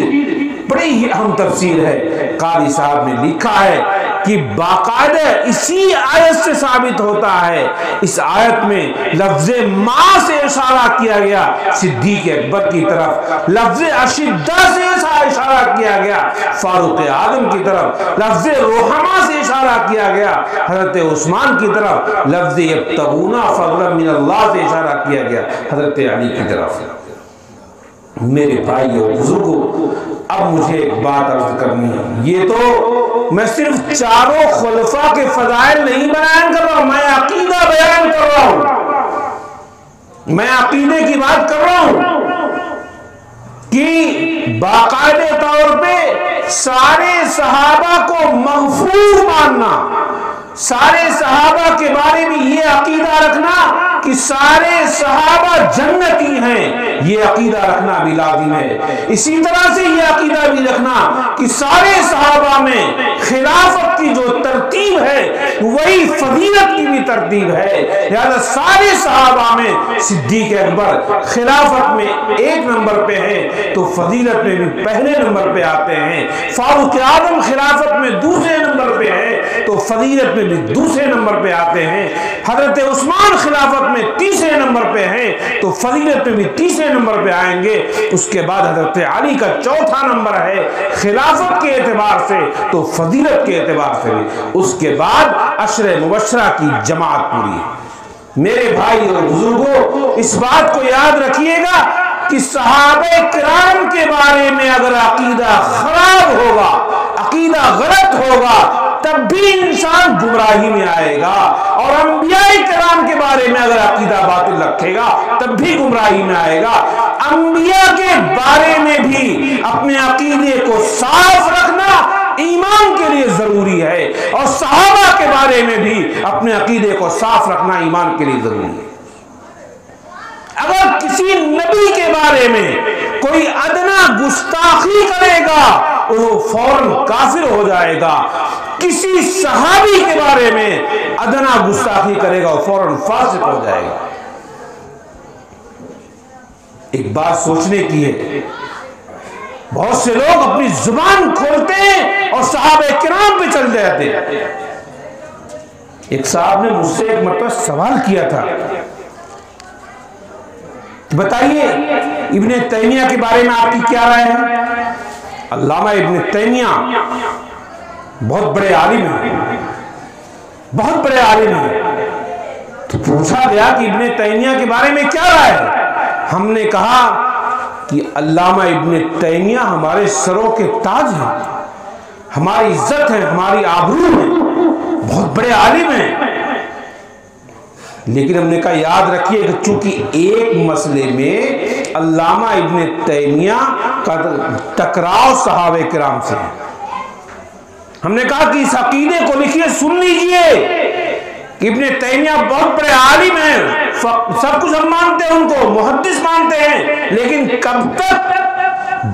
बड़ी ही अहम तफसीर है। क़ादी साहब ने लिखा है कि बाकायदा इसी आयत से साबित होता है, इस आयत में लफ्ज़े माँ से इशारा किया गया सिद्दीक़ अकबर की तरफ, लफ्ज़े अशिद्दा से इशारा किया गया फारूक आज़म की तरफ, लफ्ज़े रुहमा से इशारा किया गया हज़रत उस्मान की तरफ, लफ्ज़े यब्तगूना फज़लन मिनल्लाह से इशारा किया गया हज़रत अली की तरफ। मेरे भाइयों बुजुर्गों, अब मुझे एक बात अर्ज करनी है। ये तो मैं सिर्फ चारों खुलफा के फजाइल नहीं बयान कर रहा हूं, मैं अकीदा बयान कर रहा हूं, मैं अकीदे की बात कर रहा हूं कि बाकायदे तौर पे सारे सहाबा को मगफूर मानना, सारे सहाबा के बारे में ये अकीदा रखना कि सारे सहाबा जन्नती हैं, ये अकीदा रखना भी लाजिम है। इसी तरह से ये अकीदा भी रखना कि सारे सहाबा में खिलाफत की जो तरतीब है वही फजीलत की भी तरतीब है, लिहाजा सारे सहाबा में सिद्दीक़ अकबर खिलाफत में एक नंबर पे है तो फजीलत में भी पहले नंबर पे आते हैं, फारूक आज़म खिलाफत में दूसरे नंबर पे है तो फजीलत में भी दूसरे नंबर पे आते हैं, हजरत उस्मान खिलाफत में तीसरे नंबर पे हैं तो फजीलत में भी तीसरे नंबर पे आएंगे। उसके बाद हजरत अली का चौथा नंबर है खिलाफत के एतबार से तो फजीलत के एतबार से भी, उसके बाद अशरे मुबशरा की जमात पूरी। मेरे भाई और बुजुर्गों, इस बात को याद रखिएगा कि सहाबे किराम के बारे में अगर अकीदा खराब होगा, अकीदा गलत होगा, तब भी इंसान गुमराही में आएगा, और अंबियाए किराम के बारे में अगर अकीदा बातिल रखेगा तब भी गुमराही में आएगा। अंबिया के बारे में भी अपने अकीदे को साफ रखना ईमान के लिए जरूरी है, और सहाबा के बारे में भी अपने अकीदे को साफ रखना ईमान के लिए जरूरी है। अगर किसी नबी के बारे में कोई अदना गुस्ताखी करेगा वो फौरन काफिर हो जाएगा, किसी सहाबी के बारे में अदना गुस्ताखी करेगा वो फौरन फासिक हो जाएगा। एक बात सोचने की है, बहुत से लोग अपनी जुबान खोलते हैं और सहाबे किराम पे चल जाते हैं। एक साहब ने मुझसे एक मरतबा सवाल किया था, बताइए इब्ने तैमिया के बारे में आपकी क्या राय है? अल्लामा इब्ने तैमिया बहुत बड़े आलिम हैं, बहुत बड़े आलिम हैं। तो पूछा गया कि इब्ने तैमिया के बारे में क्या राय है? हमने कहा कि अल्लामा इब्ने तैमिया हमारे सरों के ताज हैं, हमारी इज्जत है, हमारी आबरू है, बहुत बड़े आलिम हैं। लेकिन हमने कहा याद रखिए कि चूंकि एक मसले में अल्लामा इब्ने तैमिया का टकराव सहाबे किराम से है। हमने कहा कि इस अकीदे को लिखिए, सुन लीजिए कि इब्ने तैमिया बहुत बड़े आलिम हैं, सब कुछ हम मानते हैं, उनको मुहद्दिस मानते हैं, लेकिन कब तक,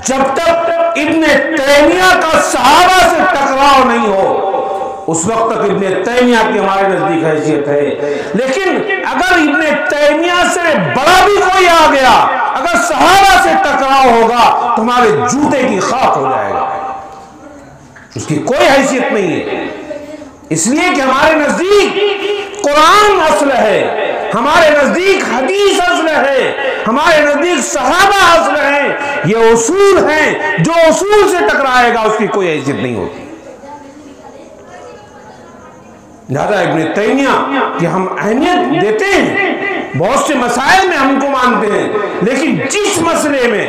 जब तक इब्ने तैमिया का सहाबा से टकराव नहीं हो उस वक्त तक इब्ने तैमिया की हमारे नजदीक हैसियत है। लेकिन अगर इब्ने तैमिया से बड़ा भी कोई आ गया, अगर सहाबा से टकराव होगा तो हमारे जूते की खाक हो जाएगा, उसकी कोई हैसियत नहीं है। इसलिए कि हमारे नजदीक कुरान असल है, हमारे नजदीक हदीस असल है, हमारे नजदीक सहाबा असल है। ये उसूल हैं, जो उसूल से टकराएगा उसकी कोई हैसियत नहीं होती। लिहाजा इब्ने तैमिया कि हम अहमियत देते हैं, बहुत से मसाइल में हमको मानते हैं, लेकिन जिस मसले में,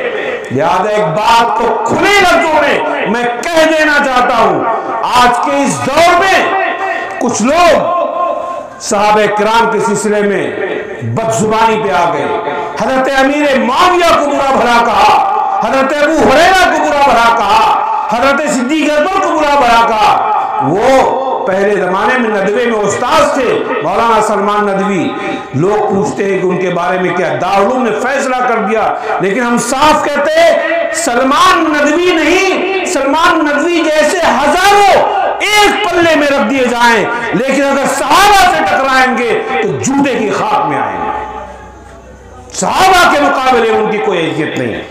लिहाजा एक बात को खुले लफ्जों में मैं कह देना चाहता हूं, आज के इस दौर में कुछ लोग सहाबे किराम के सिलसिले में बदजुबानी पे आ गए। हजरत अमीर मुआविया को बुरा भला कहा, हजरत अबू हुरैरा को बुरा भला कहा, हजरत सिद्दीक अकबर को बुरा भला कहा। वो पहले जमाने में नदवे में उस्ताद थे मौलाना सलमान नदवी। लोग पूछते हैं कि उनके बारे में क्या, दारुल ने फैसला कर दिया, लेकिन हम साफ कहते हैं सलमान नदवी नहीं, सलमान नदवी जैसे हजारों एक पल्ले में रख दिए जाएं, लेकिन अगर सहाबा से टकराएंगे तो जूते की खाक में आएंगे। सहाबा के मुकाबले उनकी कोई हैसियत नहीं है।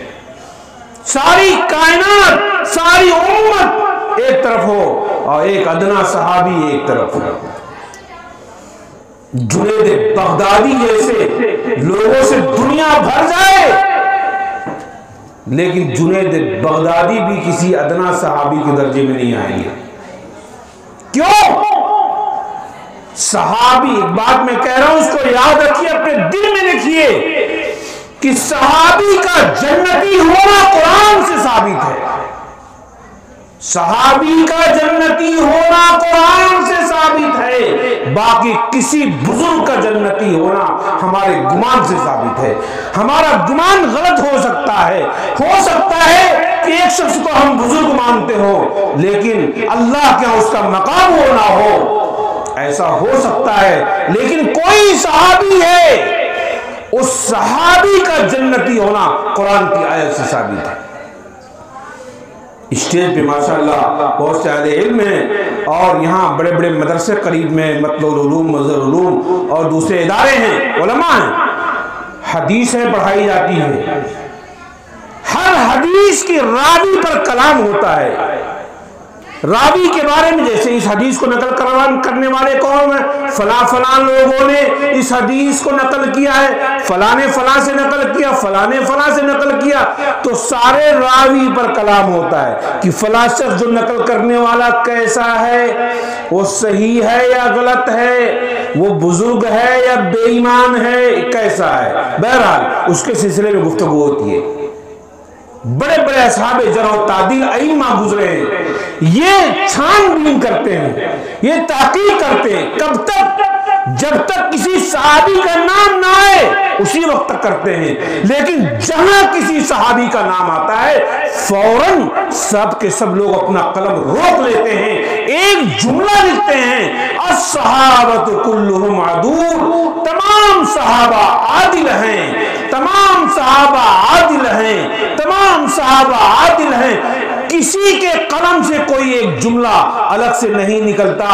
सारी कायनात, सारी उम्मत एक तरफ हो और एक अदना सहाबी एक तरफ हो। जुनैद बगदादी जैसे लोगों से दुनिया भर जाए, लेकिन जुनैद बगदादी भी किसी अदना सहाबी के दर्जे में नहीं आएंगे। क्यों? सहाबी, एक बात मैं कह रहा हूं, उसको याद रखिए, अपने दिल में लिखिए कि सहाबी का जन्नती होना कुरान से साबित है। सहाबी का जन्नती होना कुरान से साबित है, बाकी किसी बुजुर्ग का जन्नती होना हमारे गुमान से साबित है। हमारा गुमान गलत हो सकता है कि एक शख्स को हम बुजुर्ग मानते हो, लेकिन अल्लाह के उसका मकाम हो ना हो, ऐसा हो सकता है। लेकिन कोई सहाबी है, उस सहाबी का जन्नती होना कुरान की आयत से साबित है। स्टेज पे माशाअल्लाह बहुत से अहले इल्म हैं, और यहाँ बड़े बड़े मदरसे करीब में, मतलुल उलूम, मज़हर उलूम और दूसरे इदारे हैं, उलमा हैं, हदीसें पढ़ाई जाती हैं। हर हदीस की रावी पर कलाम होता है। रावी के बारे में, जैसे इस हदीस को नकल करने वाले कौन है, फलां लोगों ने इस हदीस को नकल किया है, फलाने फलां से नकल किया, फलाने फलां से नकल किया, तो सारे रावी पर कलाम होता है कि फलां शख्स जो नकल करने वाला कैसा है, वो सही है या गलत है, वो बुजुर्ग है या बेईमान है, कैसा है। बहरहाल उसके सिलसिले में गुफ्तगू होती है। बड़े बड़े असहाबे जरह तादील अइम्मा गुजरे हैं, ये छानबीन करते हैं, ये तहकीक करते हैं। कब तक? जब तक किसी सहाबी का नाम ना आए उसी वक्त तक करते हैं। लेकिन जहां किसी सहाबी का नाम आता है, फौरन सब के सब लोग अपना कलम रोक लेते हैं, एक जुमला लिखते हैं, अस्सहाबतु कुल्लुहुम अदूल, तमाम सहाबा आदिल हैं, तमाम सहाबा आदिल हैं, तमाम सहाबा आदिल हैं। किसी के कलम से कोई एक जुमला अलग से नहीं निकलता।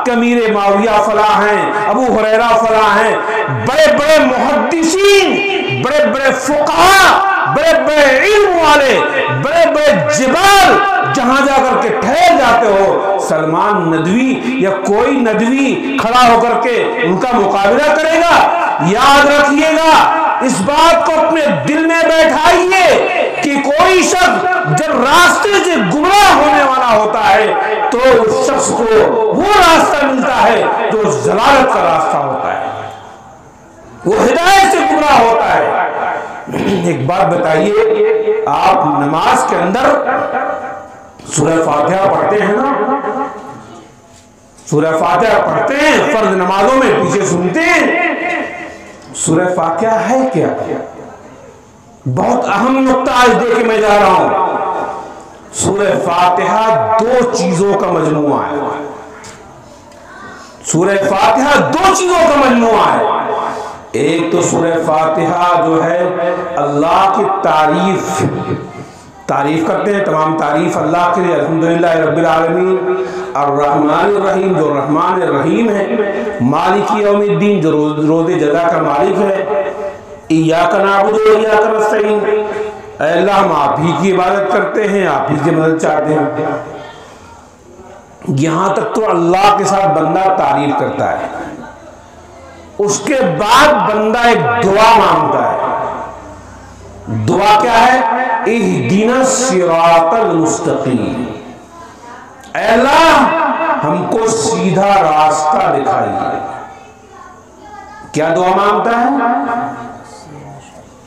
अमीर मुआविया फला हैं, अबू हुरैरा फला हैं, बड़े बड़े मुहद्दिसीन, बड़े बड़े फुक़हा, बड़े बड़े इल्म वाले, बड़े बड़े जिबाल जहां जाकर के ठहर जाते हो, सलमान नदवी या कोई नदवी खड़ा होकर के उनका मुकाबला करेगा? याद रखिएगा, इस बात को अपने दिल में बैठाइए कि कोई शख्स जब रास्ते से गुमराह होने वाला होता है तो उस शख्स को वो रास्ता मिलता है जो जलालत का रास्ता होता है, वो हिदायत से गुमराह होता है। एक बात बताइए, आप नमाज के अंदर सूरह फातिहा पढ़ते हैं ना? सूरह फातिहा पढ़ते हैं, फर्ज नमाजों में पीछे सुनते हैं। सूरह फातिहा है क्या? बहुत अहम नुक्ता आज दे के मैं जा रहा हूं। सूरह फातिहा दो चीजों का मजमूआ है। सूरह फातिहा दो चीजों का मजमूआ है। एक तो सूरह फातिहा जो है अल्लाह की तारीफ करते हैं, तमाम तारीफ अल्लाह के लिए, अल्हम्दुलिल्लाह रब्बिल आलमीन, अर्रहमानिर रहीम जो रहमान रहीम है, मालिकी यौमिद्दीन जो रोज़े जज़ा का मालिक है, इय्याका नअबुदु व इय्याका नस्तईन, अल्लाह हम आप ही की इबादत करते हैं, आप ही की मदद चाहते हैं। यहां तक तो अल्लाह के साथ बंदा तारीफ करता है। उसके बाद बंदा एक दुआ मांगता है। दुआ क्या है? इहदिना सिरातल मुस्तकीम, अल्लाह हमको सीधा रास्ता दिखाइए। क्या दुआ मांगता है?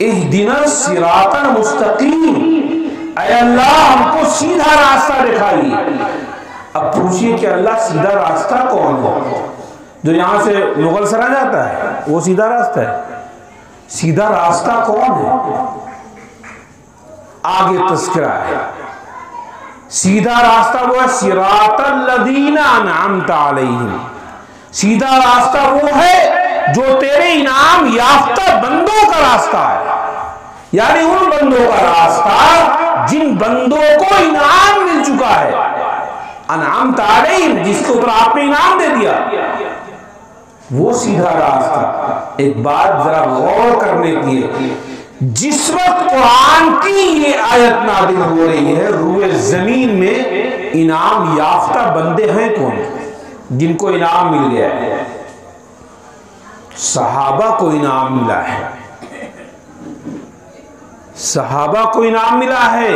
इहदिना सिरातल मुस्तकीम, अल्लाह हमको सीधा रास्ता दिखाइए। अब पूछिए कि अल्लाह सीधा रास्ता कौन है? जो यहां से मुगल सरा जाता है वो सीधा रास्ता है? सीधा रास्ता कौन है? आगे तस्करा है। सीधा रास्ता वो है सिरातल लदीना अनअमता अलैहिम, सीधा रास्ता वो है जो तेरे इनाम याफ्ता बंदों का रास्ता है, यानी उन बंदों का रास्ता जिन बंदों को इनाम मिल चुका है। अनअमता अलैहिम, जिसके ऊपर आपने इनाम दे दिया, वो सीधा रास्ता। एक बात जरा गौर करने की है, जिस वक्त कुरान की ये आयत नाज़िल हो रही है, रूए जमीन में इनाम याफ्ता बंदे हैं कौन? जिनको इनाम मिल गया है। सहाबा को इनाम मिला है, सहाबा को इनाम मिला है।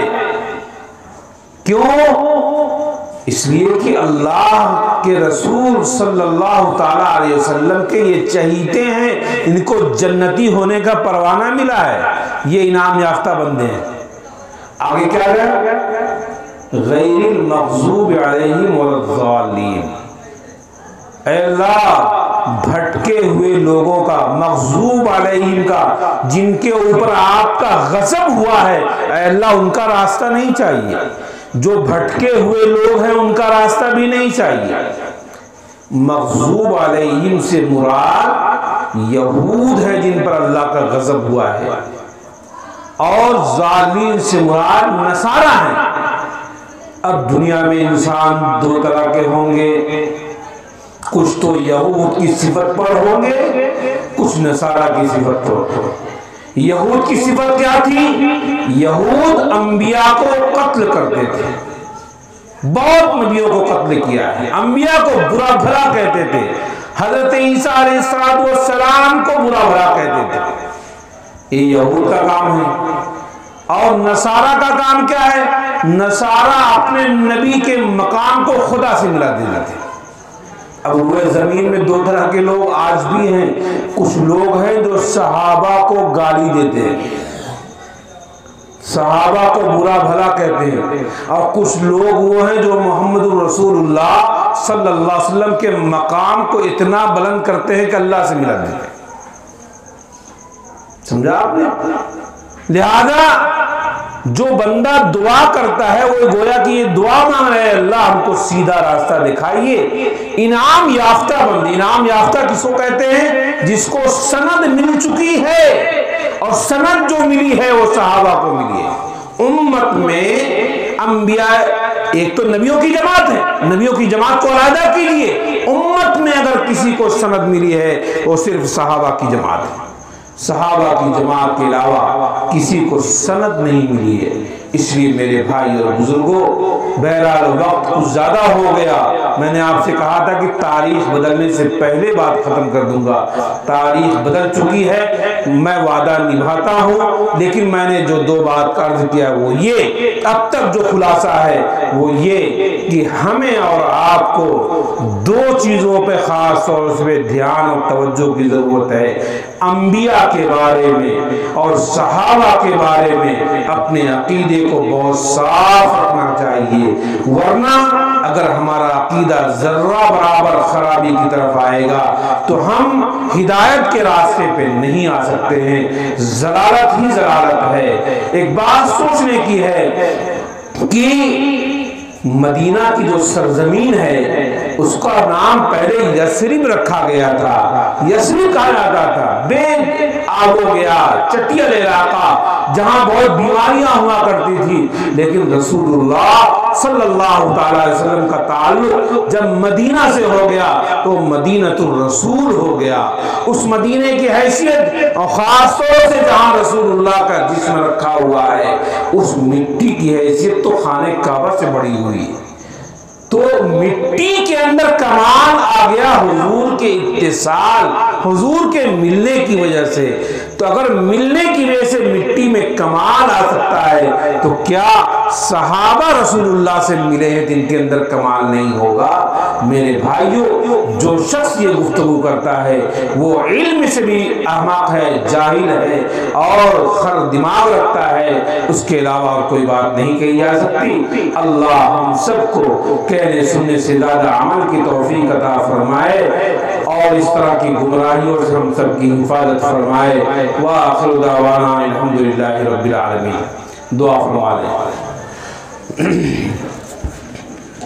क्यों? इसलिए कि अल्लाह के रसूल सल्लल्लाहु ताला अलैहि वसल्लम के ये चहीते हैं, इनको जन्नती होने का परवाना मिला है। ये इनाम याफ्ता बंदे हैं। आगे क्या है? गैरिल मग़ज़ूब अलैहिम वलद्दालीन, अल्लाह भटके हुए लोगों का, मग़ज़ूब अलैहिम का, जिनके ऊपर आपका गज़ब हुआ है, अल्लाह उनका रास्ता नहीं चाहिए। जो भटके हुए लोग हैं उनका रास्ता भी नहीं चाहिए। मग़ज़ूब अलैहिम से मुराद यहूद है जिन पर अल्लाह का गज़ब हुआ है, और ज़ालिम से मुराद नसारा है। अब दुनिया में इंसान दो तरह के होंगे, कुछ तो यहूद की सिफत पर होंगे, कुछ नसारा की सिफत पर। यहूद की सिफत क्या थी? यहूद अंबिया को कत्ल करते थे, बहुत नबियों को कत्ल किया है, अंबिया को बुरा भला कहते थे, हजरत ईसा अलैहिस्सलाम को बुरा भला कहते थे। ये यहूद का काम है। और नसारा का काम क्या है? नसारा अपने नबी के मकाम को खुदा से मिला देते थे। अब वो जमीन में दो तरह के लोग आज भी हैं। कुछ लोग हैं जो सहाबा को गाली देते हैं, सहाबा को बुरा भला कहते हैं, और कुछ लोग वो हैं जो मोहम्मद रसूलुल्लाह सल्लल्लाहु अलैहि वसल्लम के मकाम को इतना बुलंद करते हैं कि अल्लाह से मिला देते हैं। समझा आपने? लिहाजा जो बंदा दुआ करता है वो गोया कि ये दुआ मांग रहे हैं, अल्लाह हमको सीधा रास्ता दिखाइए। इनाम याफ्ता बंदे, इनाम याफ्ता किसको कहते हैं? जिसको सनद मिल चुकी है, और सनद जो मिली है वो सहाबा को मिली है। उम्मत में अंबिया, एक तो नबियों की जमात है, नबियों की जमात को अलहदा कीजिए। उम्मत में अगर किसी को सनद मिली है वो सिर्फ सहाबा की जमात है। सहाबा की जमात के अलावा किसी को सनद नहीं मिली है। इसलिए मेरे भाई और बुजुर्गों, बहरहाल वक्त कुछ ज़्यादा हो गया। मैंने आपसे कहा था कि तारीख बदलने से पहले बात ख़त्म कर दूंगा। तारीख बदल चुकी है, मैं वादा निभाता हूँ, लेकिन मैंने जो दो बात का अर्ज किया वो ये, अब तक जो खुलासा है वो ये कि हमें और आपको दो चीज़ों पे ख़ास तौर से ध्यान और तवज्जो की ज़रूरत है। अंबिया के बारे में और सहाबा के बारे में अपने अकीदे को बहुत साफ रखना चाहिए, वरना अगर हमारा अकीदा जर्रा बराबर खराबी की तरफ आएगा तो हम हिदायत के रास्ते पे नहीं आ सकते हैं। जलालत ही जलालत है। एक बात सोचने की है कि मदीना की जो सरजमीन है उसका नाम पहले यसरिब रखा गया था। यसरिब कहा जाता था बेआब हो गया, चटियल इलाका जहां बहुत बीमारियां हुआ करती थी, लेकिन रसूलुल्लाह सल्लल्लाहु अलैहि वसल्लम का ताल्लुक जब मदीना से हो गया तो मदीनतुर रसूल हो गया। उस मदीने की हैसियत और खास तौर से जहां रसूलुल्लाह का जिस्म रखा हुआ है, उस मिट्टी की हैसियत तो खाने काबा से बड़ी हुई। तो मिट्टी के अंदर कमाल आ गया हुजूर के इत्तिसाल, हुजूर के मिलने की वजह से। तो अगर मिलने की वजह से मिट्टी में कमाल आ सकता है तो क्या सहाबा रसूलुल्लाह से मिले हैं जिनके अंदर कमाल नहीं होगा? मेरे भाइयों, जो शख्स ये गुफ्तगू करता है वो इल्म से भी अहमक है, जाहिल है और खर दिमाग रखता है, उसके अलावा और कोई बात नहीं कही जा सकती। अल्लाह हम सबको कहने सुनने से ज़्यादा अमल की तौफीक अता फरमाए और इस तरह की गुमराहियों से हम सब की हिफाजत फरमाए। व आखिरु दावाना अल्हम्दुलिल्लाहि रब्बिल आलमीन। दुआ फरमाए।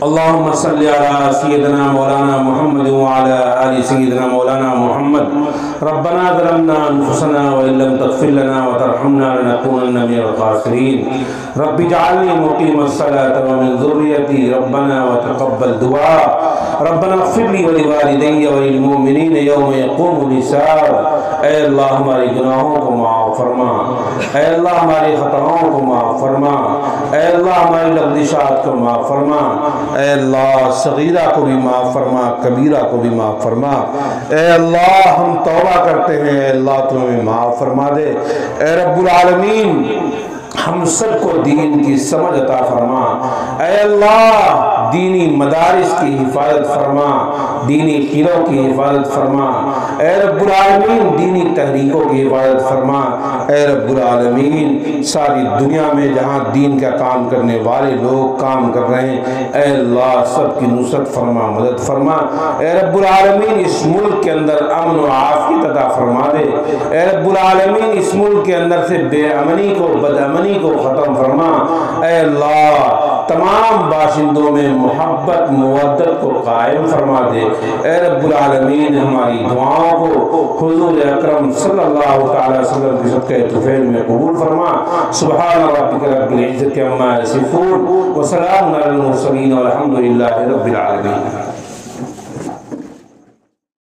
अल्लाहुम्मा सल्लि अला सय्यिदिना मौलाना मुहम्मद व अला आलि सय्यिदिना मौलाना मुहम्मद। रब्बना ज़लमना अनफुसना व इल्लम तग़फिर लना व तरहमना लनकूनन्ना मिनल ख़ासिरीन। रब्बि जअलनी मुक़ीमस्सलाति व मिन ज़ुर्रिय्यती रब्बना व तक़ब्बल दुआ। रब्बना इग़फ़िर ली व लिवालिदैया व लिल मुमिनीना यौम यक़ूमुल हिसाब। ऐ अल्लाह हमारे गुनाहों को माफ़ फरमा, ऐ अल्लाह हमारी ख़ताओं को माफ़ फरमा, ऐ अल्लाह हमारी लग़्ज़िशात को माफ़ फरमा, ऐ अल्लाह सगीरा को भी माफ़ फरमा, कबीरा को भी माफ़ फरमा। ऐ अल्लाह हम तौबा करते हैं, ऐ अल्लाह तुम्हें माफ़ फरमा दे। ऐ रब्बुल आलमीन हम सबको दीन की समझ अता फरमा। ऐ अल्लाह दीनी मदारिस की हिफाजत फरमा, दीनी क़िलों की हिफाजत फरमा। ऐ रब्बुल आलमीन दीनी तहरीकों की हिफाजत फरमा। ऐ रब्बुल आलमीन सारी दुनिया में जहाँ दीन का काम करने वाले लोग काम कर रहे हैं, ऐ अल्लाह सब की नुसरत फरमा, मदद फरमा। ऐ रब्बुल आलमीन इस मुल्क के अंदर अमन व आफियत अता फरमा दे। ऐ रब्बुल आलमीन इस मुल्क के अंदर से बेअमनी को, बदअमनी को ख़त्म फरमा। ऐ अल्लाह तमाम बाशिंदों में मोहब्बत मवद्दत को कायम फरमा दे। ऐ रब्बुल आलमीन हमारी दुआओं को हुजूर अकरम सल्लल्लाहु अलैहि वसल्लम की सदक़े तुफ़ैल में कबूल फरमा। सुब्हान रब्बिका रब्बिल इज़्ज़ति अम्मा यसिफ़ून व सलामुन अलल मुरसलीन वल्हम्दुलिल्लाहि रब्बिल आलमीन।